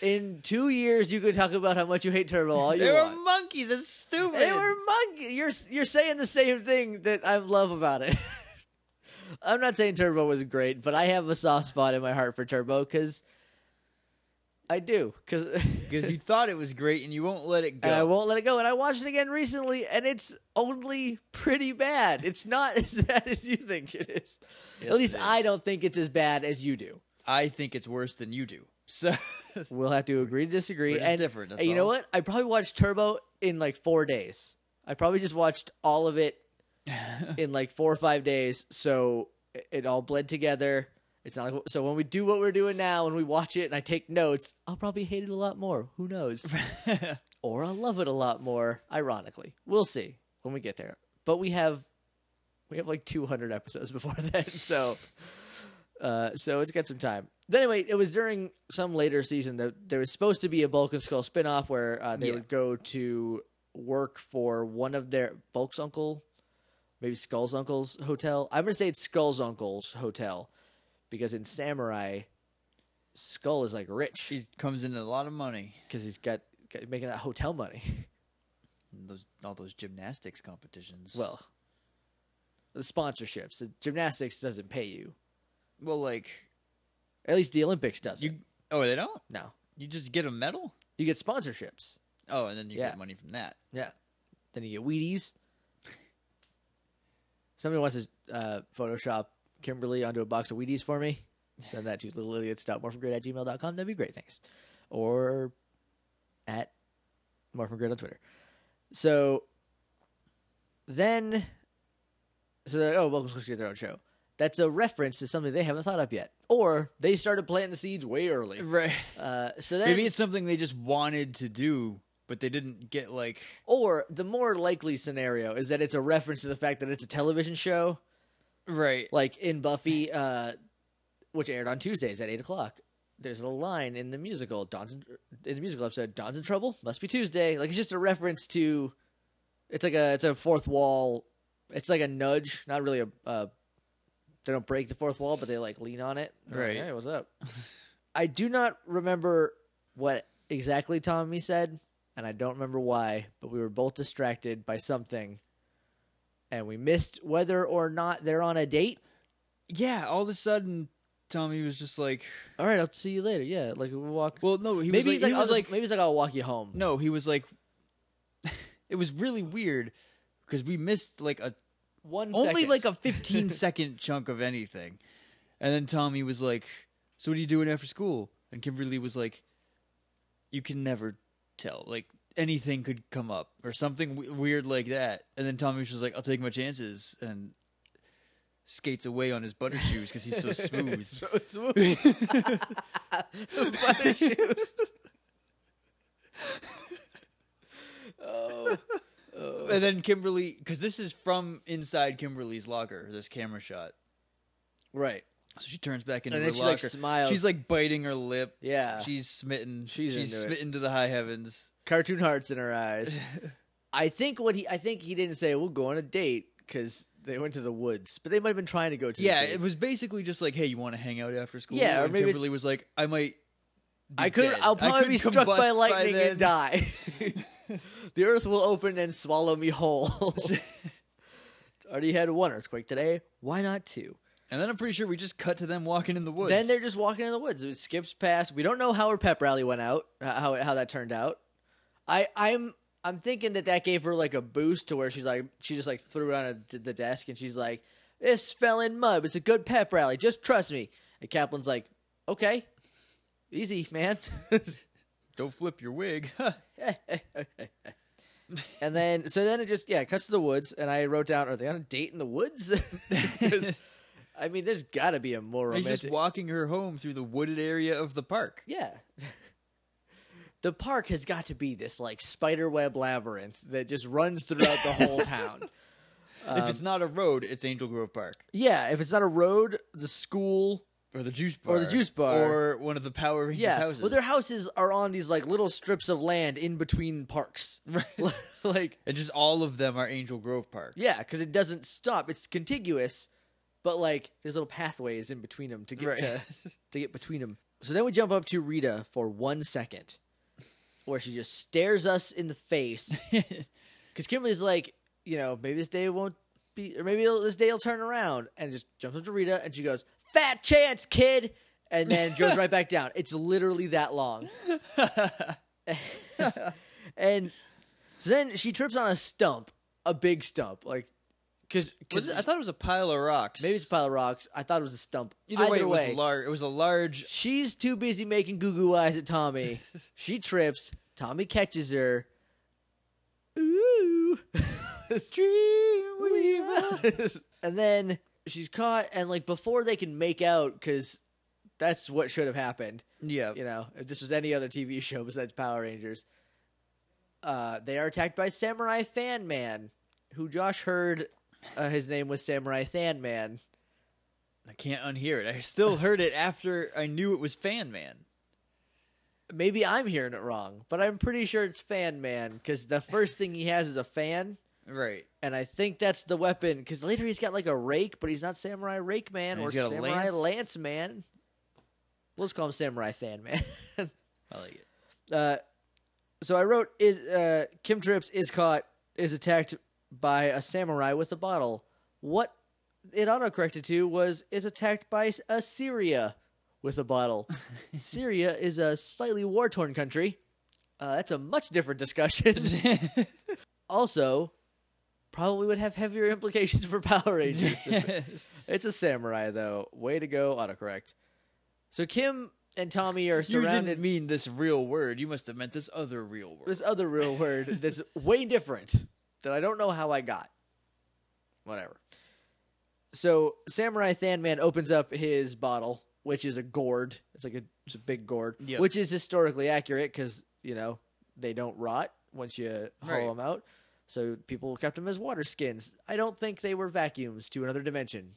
[SPEAKER 1] In 2 years, you could talk about how much you hate Turbo all you want.
[SPEAKER 2] They were monkeys. That's stupid.
[SPEAKER 1] They were monkeys. You're saying the same thing that I love about it. I'm not saying Turbo was great, but I have a soft spot in my heart for Turbo because I do.
[SPEAKER 2] Because you thought it was great and you won't let it go.
[SPEAKER 1] And I won't let it go. And I watched it again recently, and it's only pretty bad. It's not as bad as you think it is.
[SPEAKER 2] Yes,
[SPEAKER 1] At least
[SPEAKER 2] it is.
[SPEAKER 1] I don't think it's as bad as you do.
[SPEAKER 2] I think it's worse than you do. So
[SPEAKER 1] We'll have to agree to disagree.
[SPEAKER 2] We're just
[SPEAKER 1] And
[SPEAKER 2] different, that's
[SPEAKER 1] and you know
[SPEAKER 2] all.
[SPEAKER 1] what? I probably watched Turbo in like 4 days. I probably just watched all of it in like 4 or 5 days, so it all bled together. It's not like, so when we do what we're doing now and we watch it and I take notes, I'll probably hate it a lot more. Who knows? Or I'll love it a lot more, ironically. We'll see when we get there. But we have like 200 episodes before then, so it's got some time. But anyway, it was during some later season that there was supposed to be a Bulk and Skull spinoff where they would go to work for one of their Bulk's uncle, maybe Skull's uncle's hotel. I'm going to say it's Skull's uncle's hotel because in Samurai, Skull is like rich.
[SPEAKER 2] He comes in a lot of money
[SPEAKER 1] because he's got making that hotel money.
[SPEAKER 2] All those gymnastics competitions.
[SPEAKER 1] Well, the sponsorships. The gymnastics doesn't pay you.
[SPEAKER 2] Well, like
[SPEAKER 1] at least the Olympics doesn't.
[SPEAKER 2] They don't?
[SPEAKER 1] No.
[SPEAKER 2] You just get a medal?
[SPEAKER 1] You get sponsorships.
[SPEAKER 2] Oh, and then you get money from that.
[SPEAKER 1] Yeah. Then you get Wheaties. Somebody wants to Photoshop Kimberly onto a box of Wheaties for me. Send that to littleidiots.morphingrid@gmail.com. That'd be great, thanks. Or at morphingrid on Twitter. So then, welcome to get their own show. That's a reference to something they haven't thought up yet. Or they started planting the seeds way early.
[SPEAKER 2] Right.
[SPEAKER 1] So then,
[SPEAKER 2] maybe it's something they just wanted to do, but they didn't get like...
[SPEAKER 1] Or the more likely scenario is that it's a reference to the fact that it's a television show.
[SPEAKER 2] Right.
[SPEAKER 1] Like in Buffy, which aired on Tuesdays at 8 o'clock. There's a line in the musical, in the musical episode, Dawn's in trouble, must be Tuesday. Like, it's just a reference to... it's a fourth wall. It's like a nudge, not really a they don't break the fourth wall, but they like lean on it.
[SPEAKER 2] Right.
[SPEAKER 1] Like, hey, what's up? I do not remember what exactly Tommy said, and I don't remember why, but we were both distracted by something, and we missed whether or not they're on a date.
[SPEAKER 2] Yeah, all of a sudden, Tommy was just like,
[SPEAKER 1] all right, I'll see you later. Yeah, like we'll walk.
[SPEAKER 2] Well, no,
[SPEAKER 1] maybe he's like, I'll walk you home.
[SPEAKER 2] No, he was like, it was really weird because we missed like only like a 15-second chunk of anything. And then Tommy was like, so what are you doing after school? And Kimberly was like, you can never tell. Like, anything could come up or something weird like that. And then Tommy was just like, I'll take my chances. And skates away on his butter shoes because he's so smooth.
[SPEAKER 1] So smooth. Butter shoes. Oh.
[SPEAKER 2] And then Kimberly, because this is from inside Kimberly's locker, this camera shot.
[SPEAKER 1] Right.
[SPEAKER 2] So she turns back into
[SPEAKER 1] and
[SPEAKER 2] her
[SPEAKER 1] then she
[SPEAKER 2] locker.
[SPEAKER 1] like smiles.
[SPEAKER 2] She's like biting her lip.
[SPEAKER 1] Yeah.
[SPEAKER 2] She's smitten.
[SPEAKER 1] She's
[SPEAKER 2] smitten to the high heavens.
[SPEAKER 1] Cartoon hearts in her eyes. I think he didn't say we'll go on a date because they went to the woods, but they might have been trying to go to.
[SPEAKER 2] Yeah,
[SPEAKER 1] the date.
[SPEAKER 2] It was basically just like, hey, you want to hang out after school?
[SPEAKER 1] Yeah, or
[SPEAKER 2] and
[SPEAKER 1] maybe
[SPEAKER 2] Kimberly was like, I might.
[SPEAKER 1] I'll probably be struck by lightning and die. The earth will open and swallow me whole. Already had one earthquake today. Why not two?
[SPEAKER 2] And then I'm pretty sure we just cut to them walking in the woods.
[SPEAKER 1] Then they're just walking in the woods. It skips past. We don't know how her pep rally went out. How that turned out. I'm thinking that gave her like a boost to where she just like threw it on the desk and she's like, this fell in mud. It's a good pep rally. Just trust me. And Kaplan's like, okay, easy, man.
[SPEAKER 2] Don't flip your wig.
[SPEAKER 1] And then it just cuts to the woods, and I wrote down, are they on a date in the woods? I mean, there's got to be a more romantic.
[SPEAKER 2] He's just walking her home through the wooded area of the park.
[SPEAKER 1] Yeah. The park has got to be this like spiderweb labyrinth that just runs throughout the whole town.
[SPEAKER 2] If it's not a road, it's Angel Grove Park.
[SPEAKER 1] Yeah, if it's not a road, the school
[SPEAKER 2] or the juice bar or one of the Power Rangers houses.
[SPEAKER 1] Well, their houses are on these like little strips of land in between parks,
[SPEAKER 2] right?
[SPEAKER 1] Like,
[SPEAKER 2] and just all of them are Angel Grove Park.
[SPEAKER 1] Yeah, because it doesn't stop; it's contiguous, but like there's little pathways in between them to get to get between them. So then we jump up to Rita for 1 second, where she just stares us in the face, because Kimberly's like, maybe this day won't be, or maybe this day will turn around, and just jumps up to Rita, and she goes, "Fat chance, kid," and then goes right back down. It's literally that long. And so then she trips on a stump, a big stump, like Because
[SPEAKER 2] I thought it was a pile of rocks.
[SPEAKER 1] Maybe it's a pile of rocks. I thought it was a stump.
[SPEAKER 2] Either way, it was a large.
[SPEAKER 1] She's too busy making goo-goo eyes at Tommy. She trips. Tommy catches her. Ooh. Dreamweaver. And then she's caught, and like before they can make out, because that's what should have happened.
[SPEAKER 2] Yeah.
[SPEAKER 1] You know, if this was any other TV show besides Power Rangers. They are attacked by Samurai Fan Man, who Josh heard his name was Samurai Fan Man.
[SPEAKER 2] I can't unhear it. I still heard it after I knew it was Fan Man.
[SPEAKER 1] Maybe I'm hearing it wrong, but I'm pretty sure it's Fan Man, because the first thing he has is a fan.
[SPEAKER 2] Right.
[SPEAKER 1] And I think that's the weapon, because later he's got like a rake, but he's not Samurai Rake Man or Samurai Lance Man. We'll just call him Samurai Fan Man.
[SPEAKER 2] I like it.
[SPEAKER 1] So I wrote, Kim Trips is attacked by a samurai with a bottle. What it autocorrected to was is attacked by Assyria with a bottle. Syria is a slightly war-torn country. That's a much different discussion. Also, probably would have heavier implications for Power Rangers. It's a samurai, though. Way to go, autocorrect. So Kim and Tommy are surrounded.
[SPEAKER 2] You didn't mean this real word. You must have meant this other real word.
[SPEAKER 1] This other real word that's way different that I don't know how I got. Whatever. So Samurai Fan Man opens up his bottle, which is a gourd. It's a big gourd,
[SPEAKER 2] yep.
[SPEAKER 1] Which is historically accurate because, you know, they don't rot once you hollow them out. So people kept them as water skins. I don't think they were vacuums to another dimension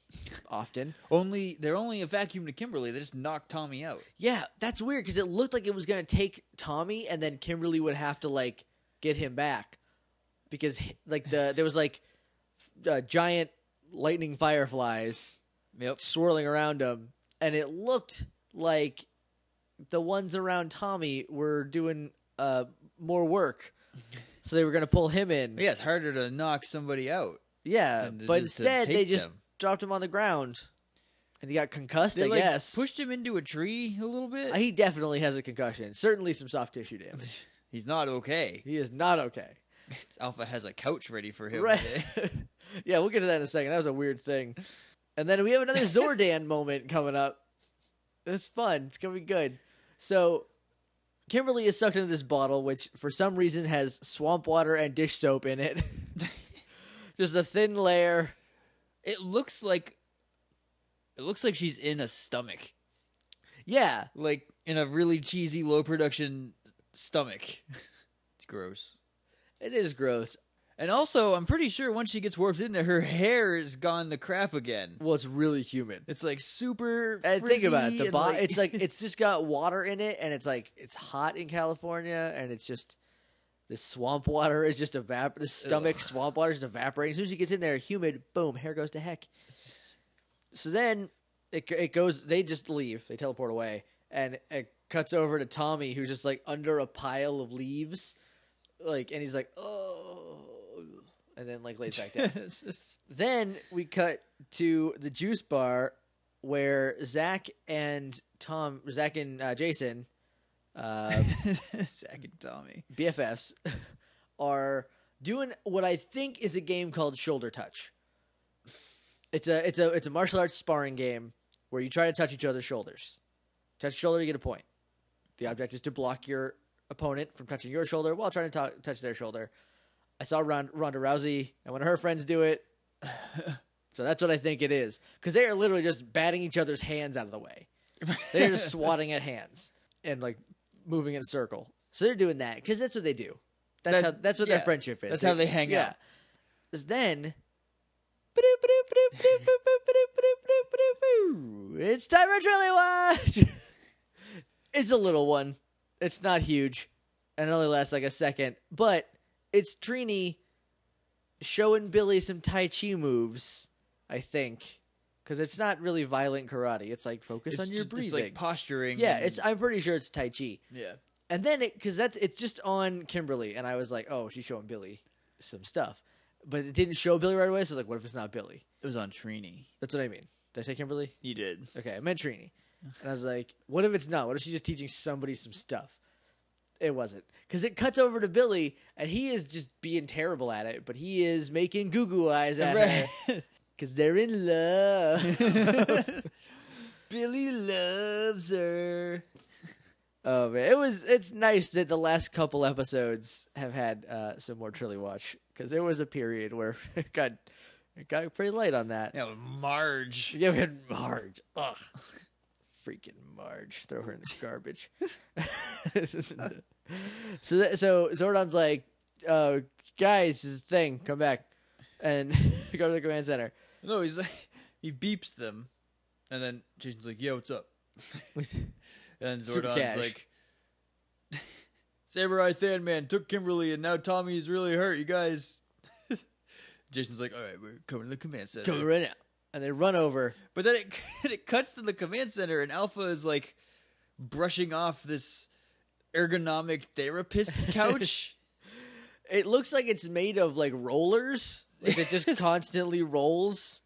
[SPEAKER 1] often.
[SPEAKER 2] They're only a vacuum to Kimberly. They just knocked Tommy out.
[SPEAKER 1] Yeah, that's weird because it looked like it was going to take Tommy and then Kimberly would have to, like, get him back. Because, like, there was, like, giant lightning fireflies swirling around him. And it looked like the ones around Tommy were doing more work. So they were going to pull him in.
[SPEAKER 2] Yeah, it's harder to knock somebody out.
[SPEAKER 1] Yeah, but instead they just dropped him on the ground. And he got concussed, I guess.
[SPEAKER 2] Pushed him into a tree a little bit?
[SPEAKER 1] He definitely has a concussion. Certainly some soft tissue damage.
[SPEAKER 2] He's not okay.
[SPEAKER 1] He is not okay.
[SPEAKER 2] Alpha has a couch ready for him.
[SPEAKER 1] Right. Yeah, we'll get to that in a second. That was a weird thing. And then we have another Zordan moment coming up. It's fun. It's going to be good. So Kimberly is sucked into this bottle, which for some reason has swamp water and dish soap in it. Just a thin layer.
[SPEAKER 2] It looks like she's in a stomach.
[SPEAKER 1] Yeah.
[SPEAKER 2] Like in a really cheesy, low production stomach. It's gross.
[SPEAKER 1] It is gross.
[SPEAKER 2] And also, I'm pretty sure once she gets warped in there, her hair is gone to crap again.
[SPEAKER 1] Well, it's really humid.
[SPEAKER 2] It's like super
[SPEAKER 1] and think about it.
[SPEAKER 2] it's
[SPEAKER 1] like it's just got water in it, and it's like it's hot in California, and it's just this swamp water is just the stomach swamp water is just evaporating. As soon as she gets in there, humid, boom, hair goes to heck. So then it goes. They just leave. They teleport away, and it cuts over to Tommy, who's just like under a pile of leaves, like, and he's like, oh. And then, like, lays back down. Then we cut to the juice bar where Zach and Jason,
[SPEAKER 2] Zach and Tommy,
[SPEAKER 1] BFFs, are doing what I think is a game called Shoulder Touch. It's a martial arts sparring game where you try to touch each other's shoulders. Touch shoulder, you get a point. The object is to block your opponent from touching your shoulder while trying to touch their shoulder. I saw Ronda Rousey and one of her friends do it. So that's what I think it is. Because they are literally just batting each other's hands out of the way. They're just swatting at hands and like moving in a circle. So they're doing that because that's what they do. That's what their friendship is.
[SPEAKER 2] That's how they hang out.
[SPEAKER 1] Then it's time for Trilly Watch. It's a little one. It's not huge. And it only lasts like a second. But it's Trini showing Billy some Tai Chi moves, I think. Because it's not really violent karate. It's like focus on your breathing.
[SPEAKER 2] It's like posturing.
[SPEAKER 1] Yeah, I'm pretty sure it's Tai Chi.
[SPEAKER 2] Yeah.
[SPEAKER 1] And then it's just on Kimberly. And I was like, oh, she's showing Billy some stuff. But it didn't show Billy right away. So I was like, what if it's not Billy?
[SPEAKER 2] It was on Trini.
[SPEAKER 1] That's what I mean. Did I say Kimberly?
[SPEAKER 2] You did. Okay,
[SPEAKER 1] I meant Trini. And I was like, what if it's not? What if she's just teaching somebody some stuff? It wasn't. Because it cuts over to Billy, and he is just being terrible at it, but he is making goo-goo eyes at her. Because they're in love.
[SPEAKER 2] Billy loves her.
[SPEAKER 1] Oh, man. It's nice that the last couple episodes have had some more Trilly Watch. Because there was a period where it got pretty light on that.
[SPEAKER 2] Yeah, Marge.
[SPEAKER 1] Yeah, we had Marge. Ugh. Freaking Marge. Throw her in the garbage. So Zordon's like, guys, this is the thing. Come back. And go to the command center.
[SPEAKER 2] No, he's like, he beeps them. And then Jason's like, yeah, what's up? And Zordon's like, Samurai Sandman took Kimberly and now Tommy is really hurt. You guys. Jason's like, all right, we're coming to the command center.
[SPEAKER 1] Coming right now. And they run over.
[SPEAKER 2] But then it cuts to the command center, and Alpha is like brushing off this ergonomic therapist couch.
[SPEAKER 1] It looks like it's made of like rollers. Like it just constantly rolls.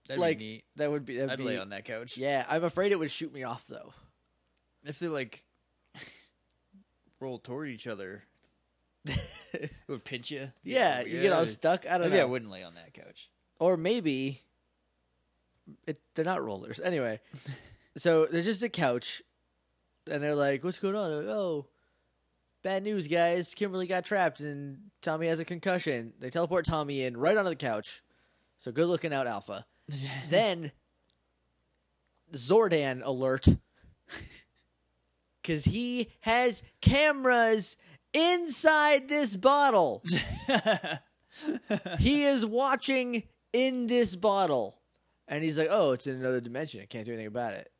[SPEAKER 2] That'd
[SPEAKER 1] like,
[SPEAKER 2] be neat.
[SPEAKER 1] I'd
[SPEAKER 2] lay on that couch.
[SPEAKER 1] Yeah, I'm afraid it would shoot me off though.
[SPEAKER 2] If they like roll toward each other, it would pinch you.
[SPEAKER 1] Yeah, you get all stuck. I don't know.
[SPEAKER 2] Maybe I wouldn't lay on that couch.
[SPEAKER 1] Or maybe they're not rollers. Anyway, so there's just a couch, and they're like, what's going on? They're like, oh, bad news, guys. Kimberly got trapped, and Tommy has a concussion. They teleport Tommy in right onto the couch. So good looking out, Alpha. Then, Zordan alert. Because he has cameras inside this bottle. He is watching in this bottle. And he's like, oh, it's in another dimension. I can't do anything about it.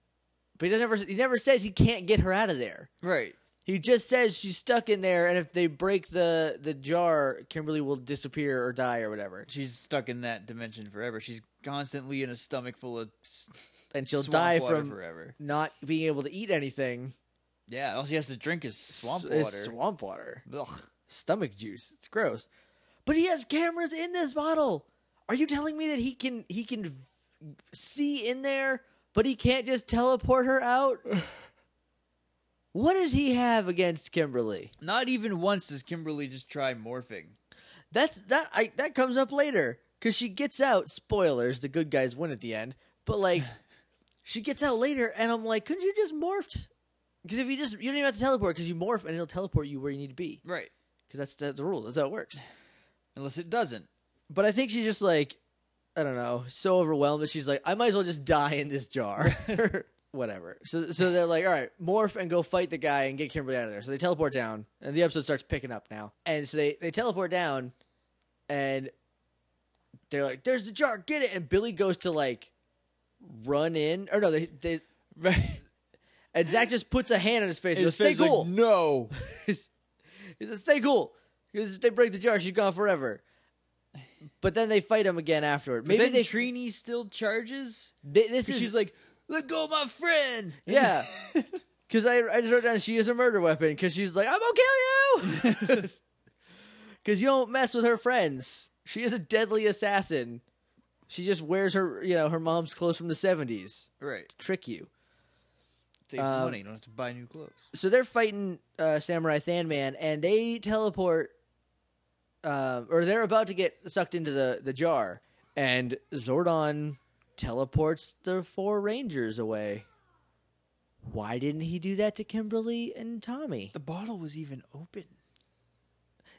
[SPEAKER 1] But he never says he can't get her out of there.
[SPEAKER 2] Right.
[SPEAKER 1] He just says she's stuck in there, and if they break the jar, Kimberly will disappear or die or whatever.
[SPEAKER 2] She's stuck in that dimension forever. She's constantly in a stomach full of
[SPEAKER 1] and she'll die from
[SPEAKER 2] forever.
[SPEAKER 1] Not being able to eat anything.
[SPEAKER 2] Yeah, all she has to drink is swamp water.
[SPEAKER 1] Is swamp water.
[SPEAKER 2] Ugh.
[SPEAKER 1] Stomach juice. It's gross. But he has cameras in this bottle. Are you telling me that he can see in there, but he can't just teleport her out? What does he have against Kimberly?
[SPEAKER 2] Not even once does Kimberly just try morphing.
[SPEAKER 1] That comes up later because she gets out. Spoilers: the good guys win at the end. But like, she gets out later, and I'm like, couldn't you just morphed? Because if you don't even have to teleport because you morph and it'll teleport you where you need to be.
[SPEAKER 2] Right.
[SPEAKER 1] Because that's the rule. That's how it works.
[SPEAKER 2] Unless it doesn't.
[SPEAKER 1] But I think she's just like, I don't know, so overwhelmed that she's like, I might as well just die in this jar. Whatever. So they're like, all right, morph and go fight the guy and get Kimberly out of there. So they teleport down, and the episode starts picking up now. And so they teleport down, and they're like, there's the jar, get it. And Billy goes to like run in. Or no, they and Zach just puts a hand on his face and goes, stay cool.
[SPEAKER 2] Like, no.
[SPEAKER 1] He says, stay cool. Because if they break the jar, she's gone forever. But then they fight him again afterward. Maybe
[SPEAKER 2] then Trini still charges?
[SPEAKER 1] She's like,
[SPEAKER 2] let go of my friend.
[SPEAKER 1] Yeah. Because I just wrote down she is a murder weapon. Because she's like, I'm going to kill you. Because you don't mess with her friends. She is a deadly assassin. She just wears her mom's clothes from the 70s.
[SPEAKER 2] Right.
[SPEAKER 1] To trick you.
[SPEAKER 2] Saves money. You don't have to buy new clothes.
[SPEAKER 1] So they're fighting Samurai Sandman, and they teleport, or they're about to get sucked into the jar, and Zordon teleports the 4 Rangers away. Why didn't he do that to Kimberly and Tommy?
[SPEAKER 2] The bottle was even open.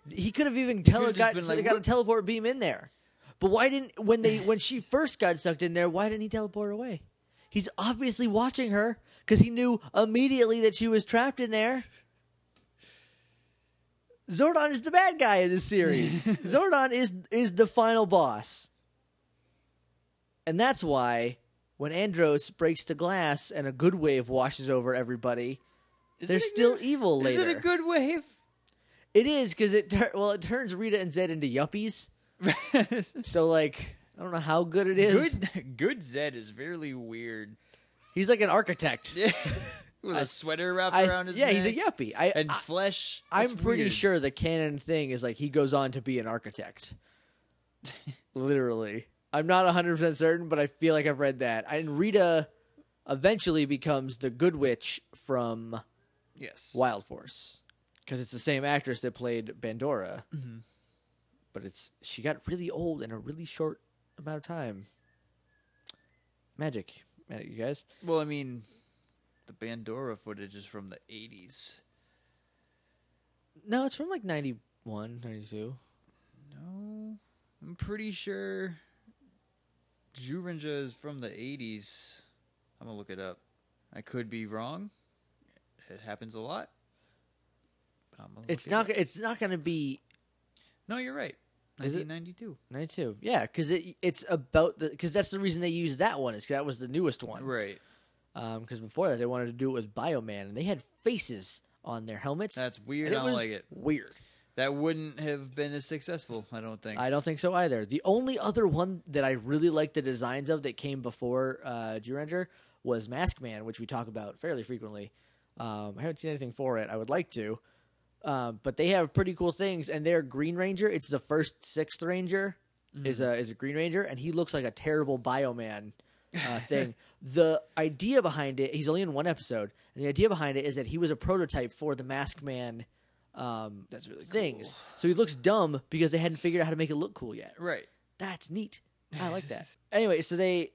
[SPEAKER 1] He could have even got a teleport beam in there. But why didn't when she first got sucked in there? Why didn't he teleport away? He's obviously watching her because he knew immediately that she was trapped in there. Zordon is the bad guy in this series. Zordon is the final boss. And that's why when Andros breaks the glass and a good wave washes over everybody, there's still evil later.
[SPEAKER 2] Is it a good wave?
[SPEAKER 1] It is because it turns Rita and Zed into yuppies. So like, I don't know how good it is.
[SPEAKER 2] Good Zed is really weird.
[SPEAKER 1] He's like an architect.
[SPEAKER 2] With a sweater wrapped around his neck.
[SPEAKER 1] Yeah, he's a yuppie.
[SPEAKER 2] And flesh.
[SPEAKER 1] I'm pretty sure the canon thing is like he goes on to be an architect. Literally. I'm not 100% certain, but I feel like I've read that. And Rita eventually becomes the good witch from
[SPEAKER 2] Yes.
[SPEAKER 1] Wild Force, because it's the same actress that played Bandora, but she got really old in a really short amount of time. Magic, you guys.
[SPEAKER 2] Well, I mean, the Bandora footage is from the 80s.
[SPEAKER 1] No, it's from like 91, 92.
[SPEAKER 2] No, I'm pretty sure Jurenja is from the 80s. I'm gonna look it up. I could be wrong. It happens a lot. But I'm gonna
[SPEAKER 1] It's
[SPEAKER 2] look it up.
[SPEAKER 1] It's not going to be.
[SPEAKER 2] No, you're right.
[SPEAKER 1] Is it?
[SPEAKER 2] 1992.
[SPEAKER 1] 92. Yeah, because it's about because that's the reason they used that one. Is 'cause that was the newest one.
[SPEAKER 2] Right.
[SPEAKER 1] Because before that they wanted to do it with Bioman, and they had faces on their helmets.
[SPEAKER 2] That's weird.
[SPEAKER 1] and
[SPEAKER 2] I don't like it.
[SPEAKER 1] Weird.
[SPEAKER 2] That wouldn't have been as successful, I don't think.
[SPEAKER 1] I don't think so either. The only other one that I really liked the designs of that came before G-Ranger was Mask Man, which we talk about fairly frequently. I haven't seen anything for it. I would like to. But they have pretty cool things, and their Green Ranger, it's the first 6th Ranger, is a Green Ranger, and he looks like a terrible Bioman thing. The idea behind it, he's only in one episode, and the idea behind it is that he was a prototype for the Mask Man
[SPEAKER 2] That's really
[SPEAKER 1] things.
[SPEAKER 2] cool.
[SPEAKER 1] So he looks dumb because they hadn't figured out how to make it look cool yet.
[SPEAKER 2] Right.
[SPEAKER 1] That's neat. I like that. Anyway, so they're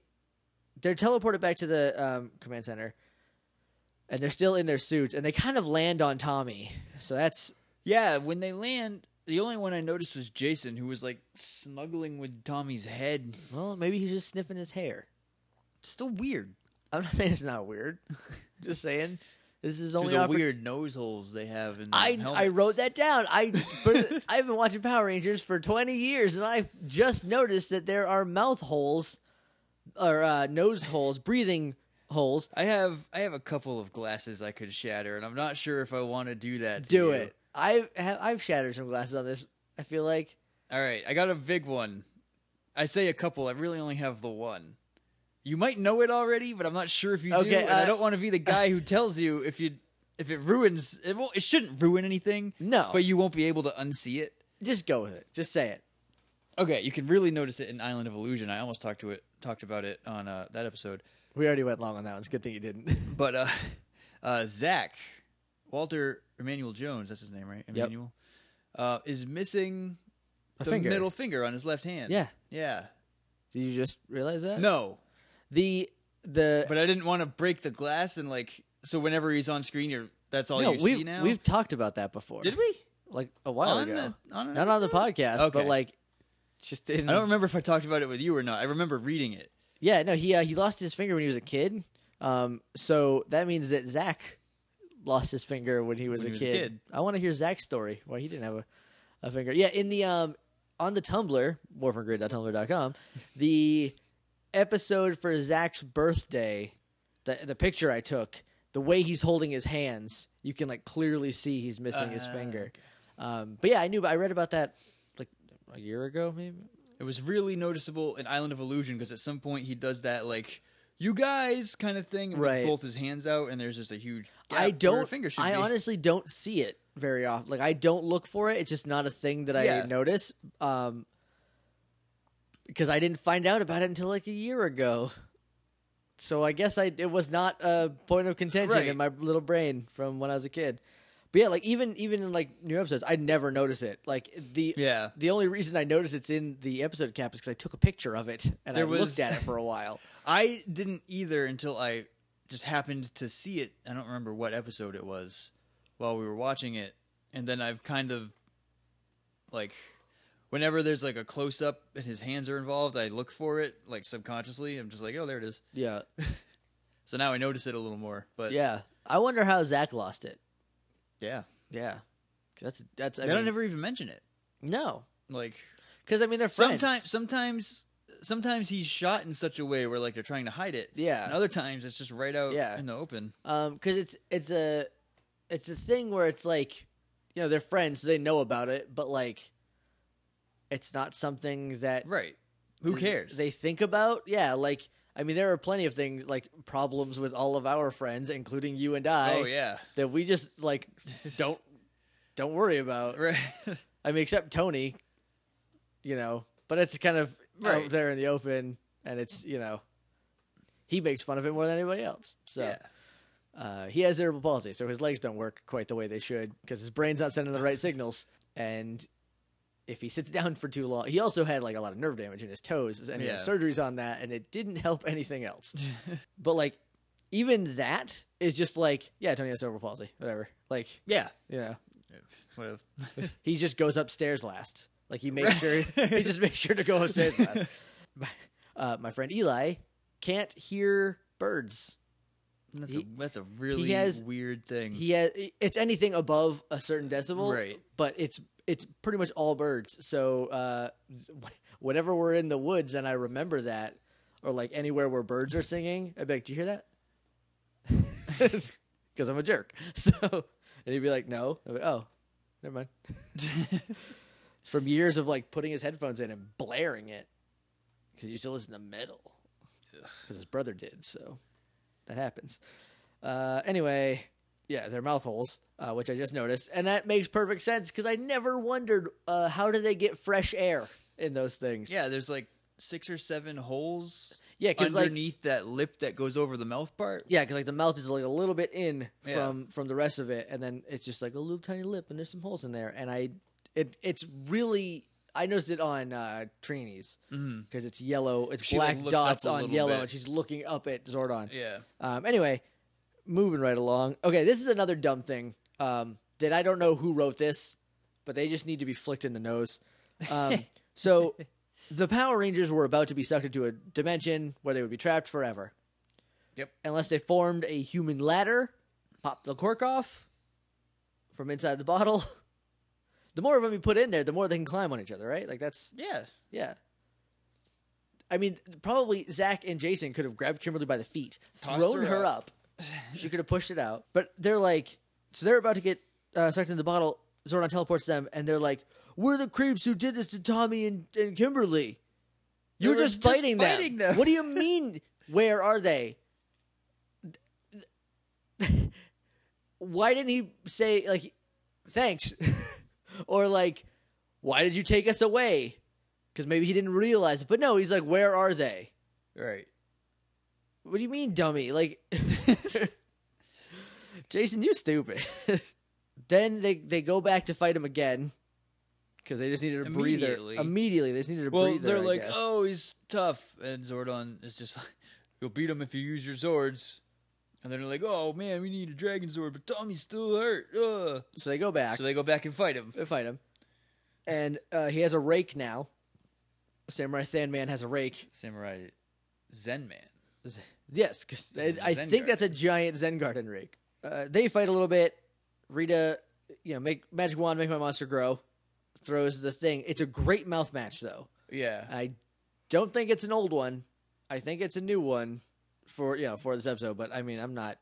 [SPEAKER 1] teleported back to the command center, and they're still in their suits, and they kind of land on Tommy. So that's
[SPEAKER 2] Yeah, when they land, the only one I noticed was Jason, who was like snuggling with Tommy's head.
[SPEAKER 1] well, maybe he's just sniffing his hair.
[SPEAKER 2] Still weird.
[SPEAKER 1] I'm not saying it's not weird. Just saying this is
[SPEAKER 2] To
[SPEAKER 1] only
[SPEAKER 2] the weird nose holes they have in their
[SPEAKER 1] I
[SPEAKER 2] helmets.
[SPEAKER 1] wrote that down. I've been watching Power Rangers for 20 years, and I've just noticed that there are mouth holes or nose holes, breathing holes.
[SPEAKER 2] I have a couple of glasses I could shatter, and I'm not sure if I want to do that. To
[SPEAKER 1] Do
[SPEAKER 2] you.
[SPEAKER 1] it. I've shattered some glasses on this. I feel like.
[SPEAKER 2] All right, I got a big one. I say a couple. I really only have the one. You might know it already, but I'm not sure if you do.
[SPEAKER 1] Okay,
[SPEAKER 2] And I don't want to be the guy who tells you if it ruins. It shouldn't ruin anything.
[SPEAKER 1] No.
[SPEAKER 2] But you won't be able to unsee it.
[SPEAKER 1] Just go with it. Just say it.
[SPEAKER 2] Okay, you can really notice it in Island of Illusion. I almost talked about it on that episode.
[SPEAKER 1] We already went long on that one. It's a good thing you didn't.
[SPEAKER 2] But Zach, Walter Emmanuel Jones, that's his name, right? Emmanuel, is missing the
[SPEAKER 1] finger.
[SPEAKER 2] middle finger on his left hand.
[SPEAKER 1] Yeah.
[SPEAKER 2] Yeah.
[SPEAKER 1] Did you just realize that?
[SPEAKER 2] No,
[SPEAKER 1] The
[SPEAKER 2] but I didn't want to break the glass, and so whenever he's on screen, that's all you see now.
[SPEAKER 1] We've talked about that before.
[SPEAKER 2] Did we?
[SPEAKER 1] Like a while
[SPEAKER 2] On
[SPEAKER 1] ago.
[SPEAKER 2] an
[SPEAKER 1] Not on the
[SPEAKER 2] episode?
[SPEAKER 1] podcast,
[SPEAKER 2] Okay.
[SPEAKER 1] but like just in.
[SPEAKER 2] I don't remember if I talked about it with you or not. I remember reading it.
[SPEAKER 1] Yeah, no, he lost his finger when he was a kid. So that means that Zach lost his finger when he was a kid. I want to hear Zach's story. Why he didn't have a finger. Yeah, in the on the Tumblr, morphingrid.tumblr.com, the episode for Zach's birthday, the picture I took, the way he's holding his hands, you can like clearly see he's missing his finger.
[SPEAKER 2] Okay.
[SPEAKER 1] But yeah, I read about that like a year ago, maybe.
[SPEAKER 2] It was really noticeable in Island of Illusion because at some point he does that like "you guys" kind of thing with both his hands out, and there's just a huge gap where a finger should be.
[SPEAKER 1] Honestly don't see it very often. Like I don't look for it. It's just not a thing that I notice. Because I didn't find out about it until like a year ago. So I guess it was not a point of contention in my little brain from when I was a kid. But yeah, like even in like new episodes, I never notice it. Like the only reason I notice it's in the episode cap is because I took a picture of it and I looked at it for a while.
[SPEAKER 2] I didn't either until I just happened to see it. I don't remember what episode it was while we were watching it, and then I've kind of like whenever there's like a close up and his hands are involved, I look for it like subconsciously. I'm just like, oh, there it is.
[SPEAKER 1] Yeah.
[SPEAKER 2] So now I notice it a little more. But
[SPEAKER 1] yeah, I wonder how Zach lost it.
[SPEAKER 2] Yeah.
[SPEAKER 1] Yeah. That's.
[SPEAKER 2] They don't never even mention it.
[SPEAKER 1] No.
[SPEAKER 2] Like,
[SPEAKER 1] because I mean they're friends.
[SPEAKER 2] Sometimes he's shot in such a way where like they're trying to hide it.
[SPEAKER 1] Yeah.
[SPEAKER 2] And other times it's just right out in the open.
[SPEAKER 1] Because it's a thing where it's like, you know, they're friends, so they know about it, but like, it's not something that
[SPEAKER 2] Who cares?
[SPEAKER 1] They think about. Yeah. Like, I mean, there are plenty of things like problems with all of our friends, including you and I.
[SPEAKER 2] Oh yeah.
[SPEAKER 1] That we just like don't worry about.
[SPEAKER 2] Right.
[SPEAKER 1] I mean, except Tony. You know, but it's kind of out there in the open, and it's, you know, he makes fun of it more than anybody else. So, He has cerebral palsy, so his legs don't work quite the way they should because his brain's not sending the right signals. And if he sits down for too long, he also had like a lot of nerve damage in his toes, and he had surgeries on that, and it didn't help anything else. But like, even that is just like, yeah, Tony has cerebral palsy, whatever. Like,
[SPEAKER 2] Yeah.
[SPEAKER 1] you know,
[SPEAKER 2] Whatever.
[SPEAKER 1] he just goes upstairs last. Like he makes sure he just makes sure to go upstairs last. My friend Eli can't hear birds.
[SPEAKER 2] That's a really weird thing.
[SPEAKER 1] It's anything above a certain decibel,
[SPEAKER 2] right?
[SPEAKER 1] But it's pretty much all birds. So whenever we're in the woods and I remember that, or like anywhere where birds are singing, I'd be like, "Do you hear that?" Because I'm a jerk. So, and he'd be like, "No." I'm like, "Oh, never mind." It's from years of like putting his headphones in and blaring it because he used to listen to metal because his brother did. So that happens. Anyway, yeah, they're mouth holes, which I just noticed, and that makes perfect sense because I never wondered how do they get fresh air in those things.
[SPEAKER 2] Yeah, there's like 6 or 7 holes.
[SPEAKER 1] Yeah,
[SPEAKER 2] underneath that lip that goes over the mouth part.
[SPEAKER 1] Yeah, because like the mouth is like a little bit in from the rest of it, and then it's just like a little tiny lip, and there's some holes in there. And it's really, I noticed it on Trini's because it's yellow, it's
[SPEAKER 2] She,
[SPEAKER 1] black
[SPEAKER 2] like, looks
[SPEAKER 1] dots
[SPEAKER 2] up a
[SPEAKER 1] on
[SPEAKER 2] little
[SPEAKER 1] yellow,
[SPEAKER 2] bit.
[SPEAKER 1] and she's looking up at Zordon.
[SPEAKER 2] Yeah.
[SPEAKER 1] Anyway, moving right along. Okay, this is another dumb thing that I don't know who wrote this, but they just need to be flicked in the nose. So. The Power Rangers were about to be sucked into a dimension where they would be trapped forever.
[SPEAKER 2] Yep.
[SPEAKER 1] Unless they formed a human ladder, popped the cork off from inside the bottle. The more of them you put in there, the more they can climb on each other, right? Like that's... Yeah. I mean, probably Zach and Jason could have grabbed Kimberly by the feet, thrown her up. She could have pushed it out. But they're like... So they're about to get sucked into the bottle. Zordon teleports them, and they're like... We're the creeps who did this to Tommy and Kimberly. You were just fighting them. What do you mean, where are they? Why didn't he say, like, thanks? Or, like, why did you take us away? Because maybe he didn't realize it. But no, he's like, where are they?
[SPEAKER 2] Right.
[SPEAKER 1] What do you mean, dummy? Like, Jason, you stupid. Then they go back to fight him again. Because they just needed a breather. Immediately. They just needed a breather.
[SPEAKER 2] Well, they're like, oh, he's tough. And Zordon is just like, you'll beat him if you use your Zords. And then they're like, oh, man, we need a Dragon Zord, but Tommy's still hurt.
[SPEAKER 1] So they go back.
[SPEAKER 2] And fight him.
[SPEAKER 1] They fight him. And he has a rake now. Samurai Than Man has a rake.
[SPEAKER 2] Samurai Zen Man.
[SPEAKER 1] Yes, because I think that's a giant Zen Garden rake. They fight a little bit. Rita, make magic wand, make my monster grow. Throws the thing. It's a great mouth match, though.
[SPEAKER 2] Yeah.
[SPEAKER 1] I don't think it's an old one. I think it's a new one for this episode. But I mean, I'm not.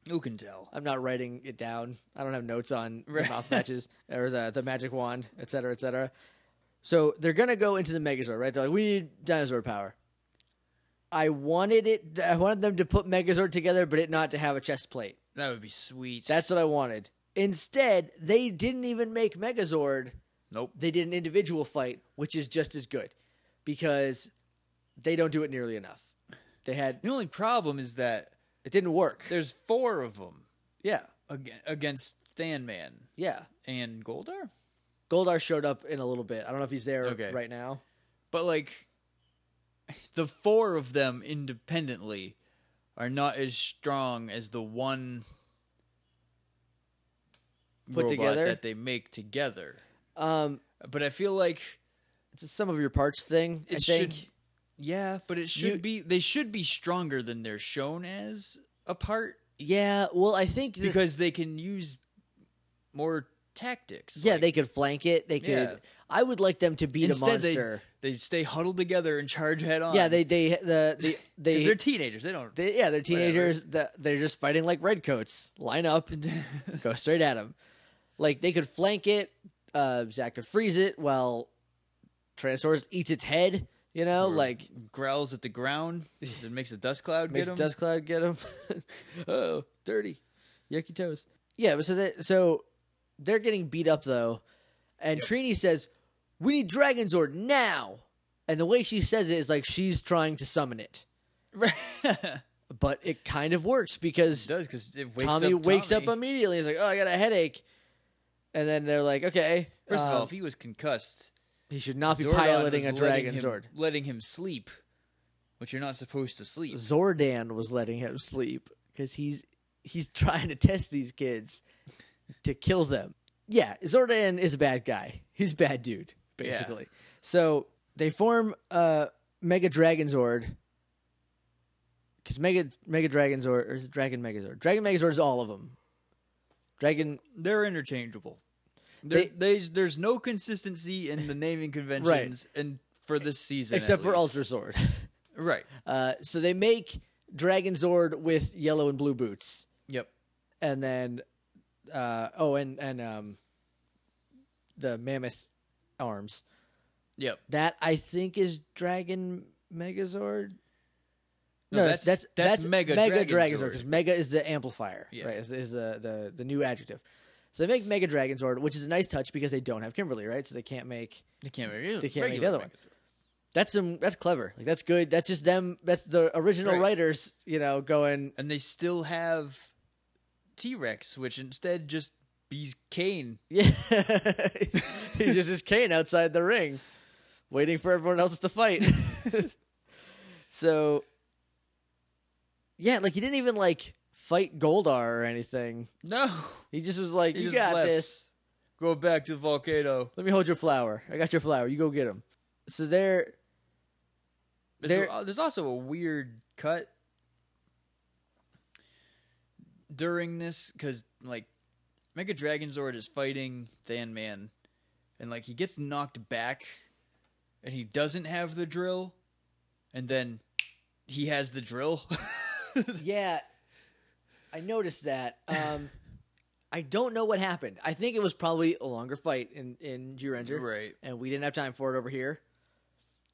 [SPEAKER 2] Who can tell?
[SPEAKER 1] I'm not writing it down. I don't have notes on the mouth matches or the magic wand, et cetera, et cetera. So they're gonna go into the Megazord, right? They're like, we need dinosaur power. I wanted them to put Megazord together, but it not to have a chest plate.
[SPEAKER 2] That would be sweet.
[SPEAKER 1] That's what I wanted. Instead, they didn't even make Megazord.
[SPEAKER 2] Nope.
[SPEAKER 1] They did an individual fight, which is just as good because they don't do it nearly enough. The
[SPEAKER 2] only problem is that
[SPEAKER 1] it didn't work.
[SPEAKER 2] There's 4 of them.
[SPEAKER 1] Yeah.
[SPEAKER 2] Against Than Man.
[SPEAKER 1] Yeah.
[SPEAKER 2] And Goldar?
[SPEAKER 1] Goldar showed up in a little bit. I don't know if he's there right now.
[SPEAKER 2] But like the 4 of them independently are not as strong as the one
[SPEAKER 1] put
[SPEAKER 2] robot
[SPEAKER 1] together
[SPEAKER 2] that they make together. But I feel like
[SPEAKER 1] it's a sum of your parts thing. I think.
[SPEAKER 2] Yeah, but it should be. They should be stronger than they're shown as a part.
[SPEAKER 1] Yeah, well, I think
[SPEAKER 2] because they can use more tactics.
[SPEAKER 1] Yeah, they could flank it. They could. Yeah. I would like them to beat a monster.
[SPEAKER 2] They stay huddled together and charge head on.
[SPEAKER 1] Yeah, they
[SPEAKER 2] they're teenagers.
[SPEAKER 1] They're teenagers. They're just fighting like redcoats. Line up, go straight at them. Like they could flank it. Zach could freeze it while Tyrannosaurus eats its head. Or like
[SPEAKER 2] growls at the ground. That makes a dust cloud
[SPEAKER 1] get him. Oh, dirty, yucky toes. Yeah, but so they're getting beat up though, and Trini says, "We need Dragon Zord now." And the way she says it is like she's trying to summon it. But it kind of works because
[SPEAKER 2] It does, because it
[SPEAKER 1] Tommy wakes up immediately. He's like, "Oh, I got a headache," and then they're like, "Okay."
[SPEAKER 2] First of all, if he was concussed,
[SPEAKER 1] he should not be
[SPEAKER 2] Zordon
[SPEAKER 1] piloting a
[SPEAKER 2] was
[SPEAKER 1] Dragon Zord.
[SPEAKER 2] letting him sleep, which you're not supposed to sleep.
[SPEAKER 1] Zordan was letting him sleep because he's trying to test these kids to kill them. Yeah, Zordan is a bad guy. He's a bad dude, basically.
[SPEAKER 2] Yeah.
[SPEAKER 1] So they form Mega Dragon Zord. Because Mega Dragon Zord, or is it Dragon Megazord? Dragon Megazord is all of them.
[SPEAKER 2] They're interchangeable. There's no consistency in the naming conventions and for this season,
[SPEAKER 1] except for Ultra Zord.
[SPEAKER 2] Right.
[SPEAKER 1] So they make Dragon Zord with yellow and blue boots.
[SPEAKER 2] Yep.
[SPEAKER 1] And then, the mammoth arms.
[SPEAKER 2] Yep.
[SPEAKER 1] That I think is Dragon Megazord.
[SPEAKER 2] No, that's Mega Dragon Zord.
[SPEAKER 1] because Mega is the amplifier,
[SPEAKER 2] Yeah.
[SPEAKER 1] right? Is the new adjective. So they make Mega Dragon Zord, which is a nice touch because they don't have Kimberly, right? So they can't make
[SPEAKER 2] They can't make
[SPEAKER 1] the other one. That's clever. Like that's good. That's just them. That's the original writers, going.
[SPEAKER 2] And they still have T-Rex, which instead just be's Kane.
[SPEAKER 1] Yeah, he's just Kane outside the ring, waiting for everyone else to fight. So. Yeah, like he didn't even fight Goldar or anything.
[SPEAKER 2] No,
[SPEAKER 1] He just was like,
[SPEAKER 2] he
[SPEAKER 1] "You
[SPEAKER 2] just
[SPEAKER 1] got
[SPEAKER 2] left.
[SPEAKER 1] this.
[SPEAKER 2] Go back to the volcano."
[SPEAKER 1] Let me hold your flower. I got your flower. You go get him." So there's
[SPEAKER 2] There's also a weird cut during this because Mega Dragon Zord is fighting Than Man, and he gets knocked back, and he doesn't have the drill, and then he has the drill.
[SPEAKER 1] Yeah, I noticed that. I don't know what happened. I think it was probably a longer fight in G-Ranger.
[SPEAKER 2] Right.
[SPEAKER 1] And we didn't have time for it over here.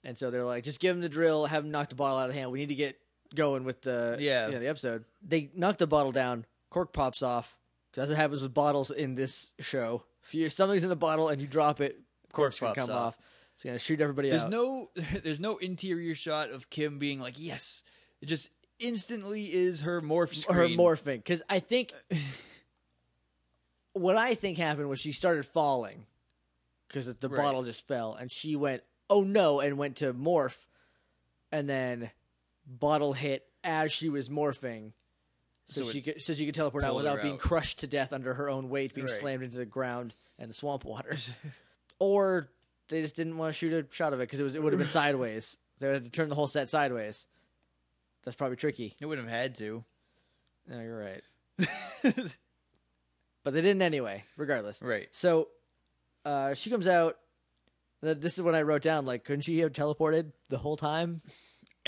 [SPEAKER 1] And so they're like, just give him the drill, have him knock the bottle out of the hand. We need to get going with the episode. They knock the bottle down, cork pops off. Because that's what happens with bottles in this show. If something's in the bottle and you drop it, cork's going to come off. It's going to shoot everybody out.
[SPEAKER 2] There's no interior shot of Kim being like, yes. It just instantly is her morph screen.
[SPEAKER 1] Her morphing. Because I think... what I think happened was she started falling. Because the bottle just fell. And she went, oh no, and went to morph. And then bottle hit as she was morphing. So she could teleport out without being crushed to death under her own weight, being slammed into the ground and the swamp waters. Or they just didn't want to shoot a shot of it because it would have been sideways. They would have to turn the whole set sideways. That's probably tricky.
[SPEAKER 2] It wouldn't have had to.
[SPEAKER 1] No, you're right. But they didn't anyway, regardless.
[SPEAKER 2] Right.
[SPEAKER 1] So she comes out. This is what I wrote down. Couldn't she have teleported the whole time?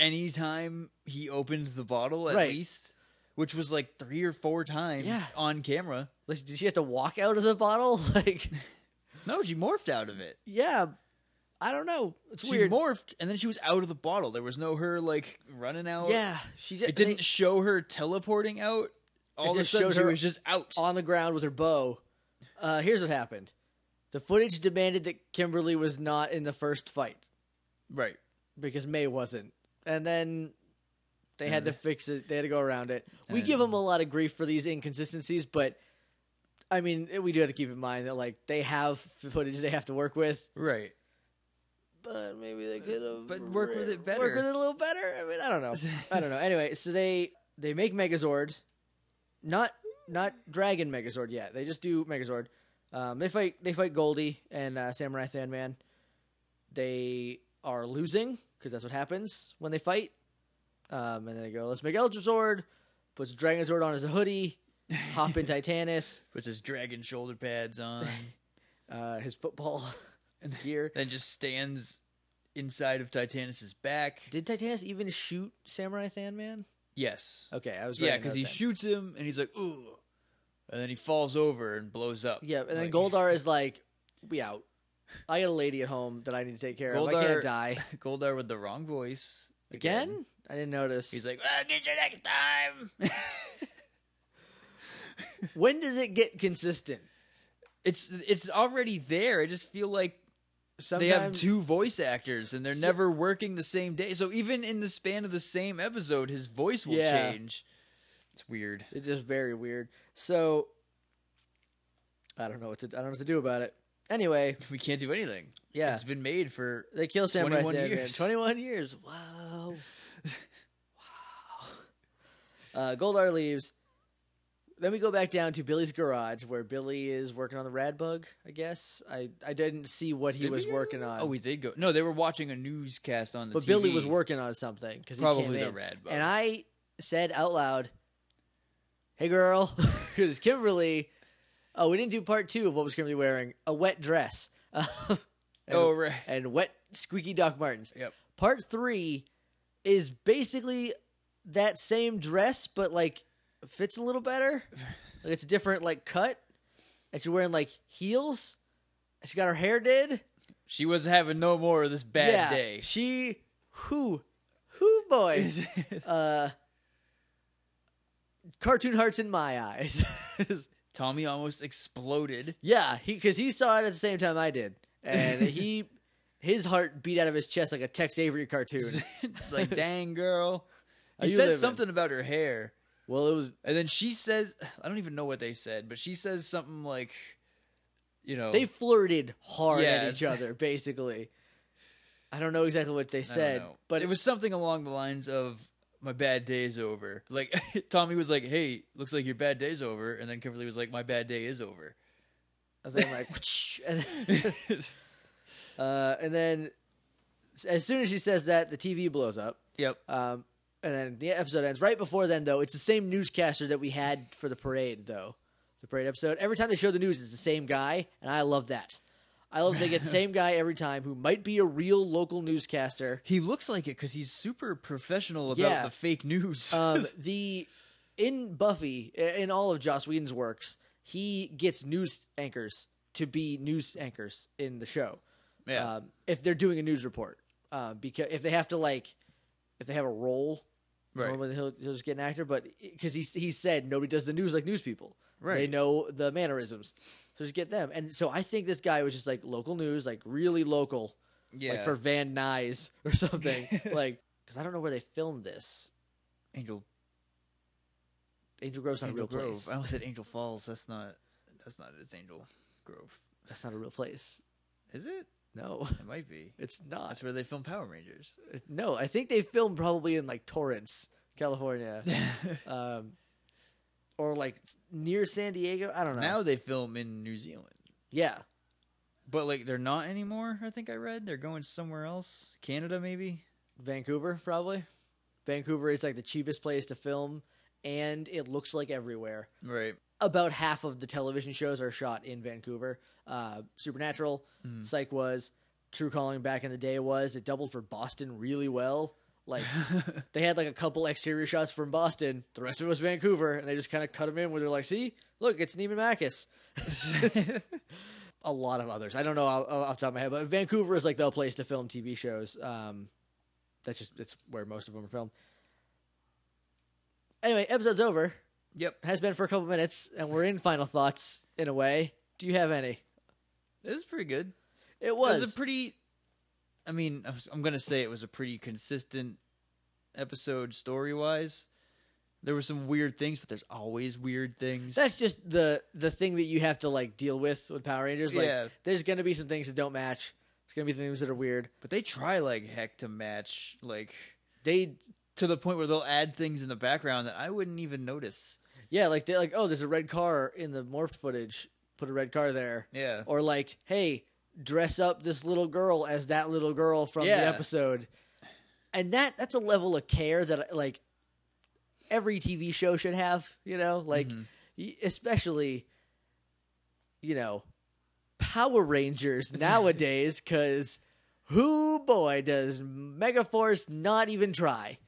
[SPEAKER 2] Anytime he opened the bottle, at least. Which was 3 or 4 times on camera.
[SPEAKER 1] Did she have to walk out of the bottle?
[SPEAKER 2] No, she morphed out of it.
[SPEAKER 1] Yeah. I don't know. It's
[SPEAKER 2] she
[SPEAKER 1] weird.
[SPEAKER 2] She morphed, and then she was out of the bottle. There was no her, running out.
[SPEAKER 1] Yeah.
[SPEAKER 2] It didn't show her teleporting out. All of a sudden, she was just out.
[SPEAKER 1] On the ground with her bow. Here's what happened. The footage demanded that Kimberly was not in the first fight.
[SPEAKER 2] Right.
[SPEAKER 1] Because May wasn't. And then they had to fix it. They had to go around it. We give them a lot of grief for these inconsistencies, but, I mean, we do have to keep in mind that, they have footage they have to work with.
[SPEAKER 2] Right.
[SPEAKER 1] But maybe they could have...
[SPEAKER 2] But work with it better.
[SPEAKER 1] Work with it a little better? I mean, I don't know. I don't know. Anyway, so they make Megazord. Not Dragon Megazord yet. They just do Megazord. They fight Goldie and Samurai Than Man. They are losing because that's what happens when they fight. And then they go, let's make Ultra Zord. Puts Dragon Zord on as a hoodie. Hop in Titanus.
[SPEAKER 2] Puts his dragon shoulder pads on.
[SPEAKER 1] His football gear.
[SPEAKER 2] Then just stands inside of Titanus's back.
[SPEAKER 1] Did Titanus even shoot Samurai Than Man?
[SPEAKER 2] Yes.
[SPEAKER 1] Okay, I was
[SPEAKER 2] right. Yeah, because he shoots him and he's like, ooh. And then he falls over and blows up.
[SPEAKER 1] Yeah, and then Goldar is like, we out. I got a lady at home that I need to take care of. I can't die.
[SPEAKER 2] Goldar with the wrong voice.
[SPEAKER 1] Again? I didn't notice.
[SPEAKER 2] He's like, I'll get you next time.
[SPEAKER 1] When does it get consistent?
[SPEAKER 2] It's already there. I just feel like they have 2 voice actors, and they're never working the same day. So even in the span of the same episode, his voice will change. It's weird.
[SPEAKER 1] It's just very weird. So I don't know what to do about it. Anyway,
[SPEAKER 2] we can't do anything.
[SPEAKER 1] Yeah,
[SPEAKER 2] it's been made for
[SPEAKER 1] they kill Sam
[SPEAKER 2] 21
[SPEAKER 1] right there,
[SPEAKER 2] years.
[SPEAKER 1] Man. 21 years. Wow. Wow. Goldar leaves. Then we go back down to Billy's garage, where Billy is working on the rad bug, I guess. I didn't see what he was working on.
[SPEAKER 2] Oh, we did go. No, they were watching a newscast on the
[SPEAKER 1] But
[SPEAKER 2] TV.
[SPEAKER 1] Billy was working on something.
[SPEAKER 2] Probably the rad bug.
[SPEAKER 1] And I said out loud, "Hey, girl," because Kimberly... Oh, we didn't do part 2 of what was Kimberly wearing. A wet dress.
[SPEAKER 2] Right.
[SPEAKER 1] And wet, squeaky Doc Martens.
[SPEAKER 2] Yep.
[SPEAKER 1] Part 3 is basically that same dress, but, like, fits a little better. Like, it's a different, like, cut. And she's wearing, like, heels. And she got her hair did.
[SPEAKER 2] She was having no more of this bad day.
[SPEAKER 1] Who boy. Cartoon hearts in my eyes.
[SPEAKER 2] Tommy almost exploded.
[SPEAKER 1] Yeah, because he saw it at the same time I did. And his heart beat out of his chest like a Tex Avery cartoon.
[SPEAKER 2] Like, dang, girl. He said something about her hair.
[SPEAKER 1] Well, it was...
[SPEAKER 2] And then she says... I don't even know what they said, but she says something like,
[SPEAKER 1] They flirted hard at each other, basically. I don't know exactly what they said. But
[SPEAKER 2] it was something along the lines of, my bad day's over. Like, Tommy was like, hey, looks like your bad day's over. And then Kimberly was like, my bad day is over.
[SPEAKER 1] And then like, and then as soon as she says that, the TV blows up.
[SPEAKER 2] Yep.
[SPEAKER 1] And then the episode ends. Right before then, though, it's the same newscaster that we had for the parade, though. The parade episode. Every time they show the news, it's the same guy, and I love that. I love they get the same guy every time who might be a real local newscaster.
[SPEAKER 2] He looks like it because he's super professional about the fake news.
[SPEAKER 1] In Buffy, in all of Joss Whedon's works, he gets news anchors to be news anchors in the show.
[SPEAKER 2] Yeah.
[SPEAKER 1] If they're doing a news report. Because if they have to, like, if they have a role, normally he'll just get an actor. But because he said nobody does the news like news people. Right. They know the mannerisms. So just get them. And so I think this guy was just like local news, like really local. Yeah. Like for Van Nuys or something. Like, because I don't know where they filmed this.
[SPEAKER 2] Angel
[SPEAKER 1] Grove's not a real
[SPEAKER 2] Grove.
[SPEAKER 1] place.
[SPEAKER 2] I almost said Angel Falls. That's not it. It's Angel Grove.
[SPEAKER 1] That's not a real place.
[SPEAKER 2] Is it?
[SPEAKER 1] No.
[SPEAKER 2] It might be.
[SPEAKER 1] It's not.
[SPEAKER 2] That's where they film Power Rangers.
[SPEAKER 1] No, I think they filmed probably in like Torrance, California. Or like near San Diego. I don't know.
[SPEAKER 2] Now they film in New Zealand.
[SPEAKER 1] Yeah.
[SPEAKER 2] But like they're not anymore, I think I read. They're going somewhere else. Canada maybe?
[SPEAKER 1] Vancouver, probably. Vancouver is like the cheapest place to film, and it looks like everywhere.
[SPEAKER 2] Right.
[SPEAKER 1] About half of the television shows are shot in Vancouver. Supernatural, Psych was, True Calling back in the day was. It doubled for Boston really well. Like, they had like a couple exterior shots from Boston. The rest of it was Vancouver, and they just kind of cut them in where they're like, see, look, it's Neiman Marcus. A lot of others. I don't know off the top of my head, but Vancouver is like the place to film TV shows. It's where most of them are filmed. Anyway, episode's over.
[SPEAKER 2] Yep.
[SPEAKER 1] Has been for a couple minutes, and we're in final thoughts in a way. Do you have any?
[SPEAKER 2] It was pretty good.
[SPEAKER 1] It was.
[SPEAKER 2] It was a pretty... I mean, I'm going to say it was a pretty consistent episode story-wise. There were some weird things, but there's always weird things.
[SPEAKER 1] That's just the thing that you have to like deal with Power Rangers. Like, there's going to be some things that don't match. There's going to be things that are weird.
[SPEAKER 2] But they try like heck to match, like
[SPEAKER 1] they
[SPEAKER 2] to the point where they'll add things in the background that I wouldn't even notice.
[SPEAKER 1] Yeah, like they're like, oh, there's a red car in the morphed footage. Put a red car there.
[SPEAKER 2] Yeah.
[SPEAKER 1] Or like, hey, dress up this little girl as that little girl from the episode. And that's a level of care that like every TV show should have, like especially, Power Rangers nowadays, because boy, does Megaforce not even try.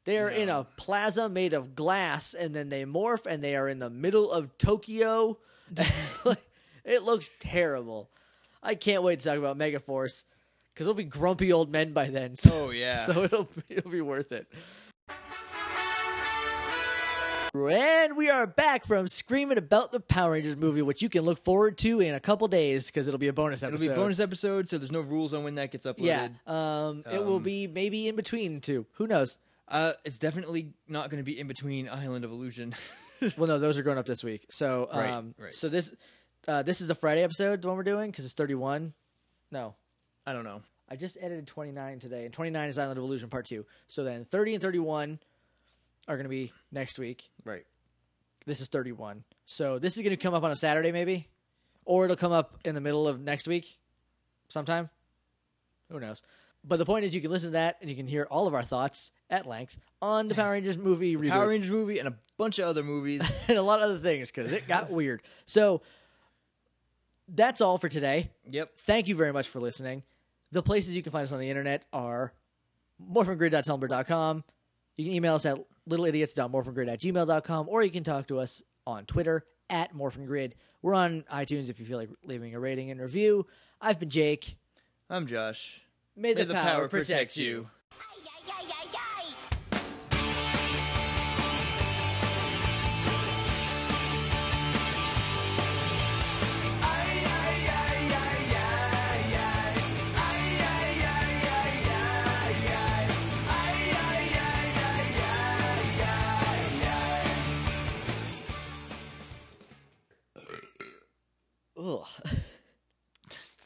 [SPEAKER 1] They're in a plaza made of glass, and then they morph, and they are in the middle of Tokyo. It looks terrible. I can't wait to talk about Megaforce, because we'll be grumpy old men by then. So,
[SPEAKER 2] oh, yeah.
[SPEAKER 1] So it'll be worth it. And we are back from screaming about the Power Rangers movie, which you can look forward to in a couple days because it'll be a bonus episode.
[SPEAKER 2] It'll be a bonus episode, so there's no rules on when that gets uploaded.
[SPEAKER 1] Yeah, it will be maybe in between two. Who knows?
[SPEAKER 2] It's definitely not going to be in between Island of Illusion.
[SPEAKER 1] Well, no, those are going up this week. So,
[SPEAKER 2] Right.
[SPEAKER 1] So this is a Friday episode, the one we're doing, because it's 31. No,
[SPEAKER 2] I don't know.
[SPEAKER 1] I just edited 29 today, and 29 is Island of Illusion Part 2. So then 30 and 31 are going to be next week.
[SPEAKER 2] Right.
[SPEAKER 1] This is 31. So this is going to come up on a Saturday maybe, or it'll come up in the middle of next week sometime. Who knows? But the point is you can listen to that, and you can hear all of our thoughts at length on the Power Rangers movie reboot.
[SPEAKER 2] Power Rangers movie and a bunch of other movies.
[SPEAKER 1] And a lot of other things, because it got weird. So that's all for today.
[SPEAKER 2] Yep.
[SPEAKER 1] Thank you very much for listening. The places you can find us on the internet are morphingrid.tumblr.com. You can email us at littleidiots.morphingrid@gmail.com, or you can talk to us on Twitter at morphingrid. We're on iTunes if you feel like leaving a rating and review. I've been Jake.
[SPEAKER 2] I'm Josh.
[SPEAKER 1] May the power protect you.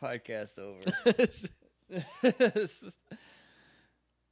[SPEAKER 2] Podcast over.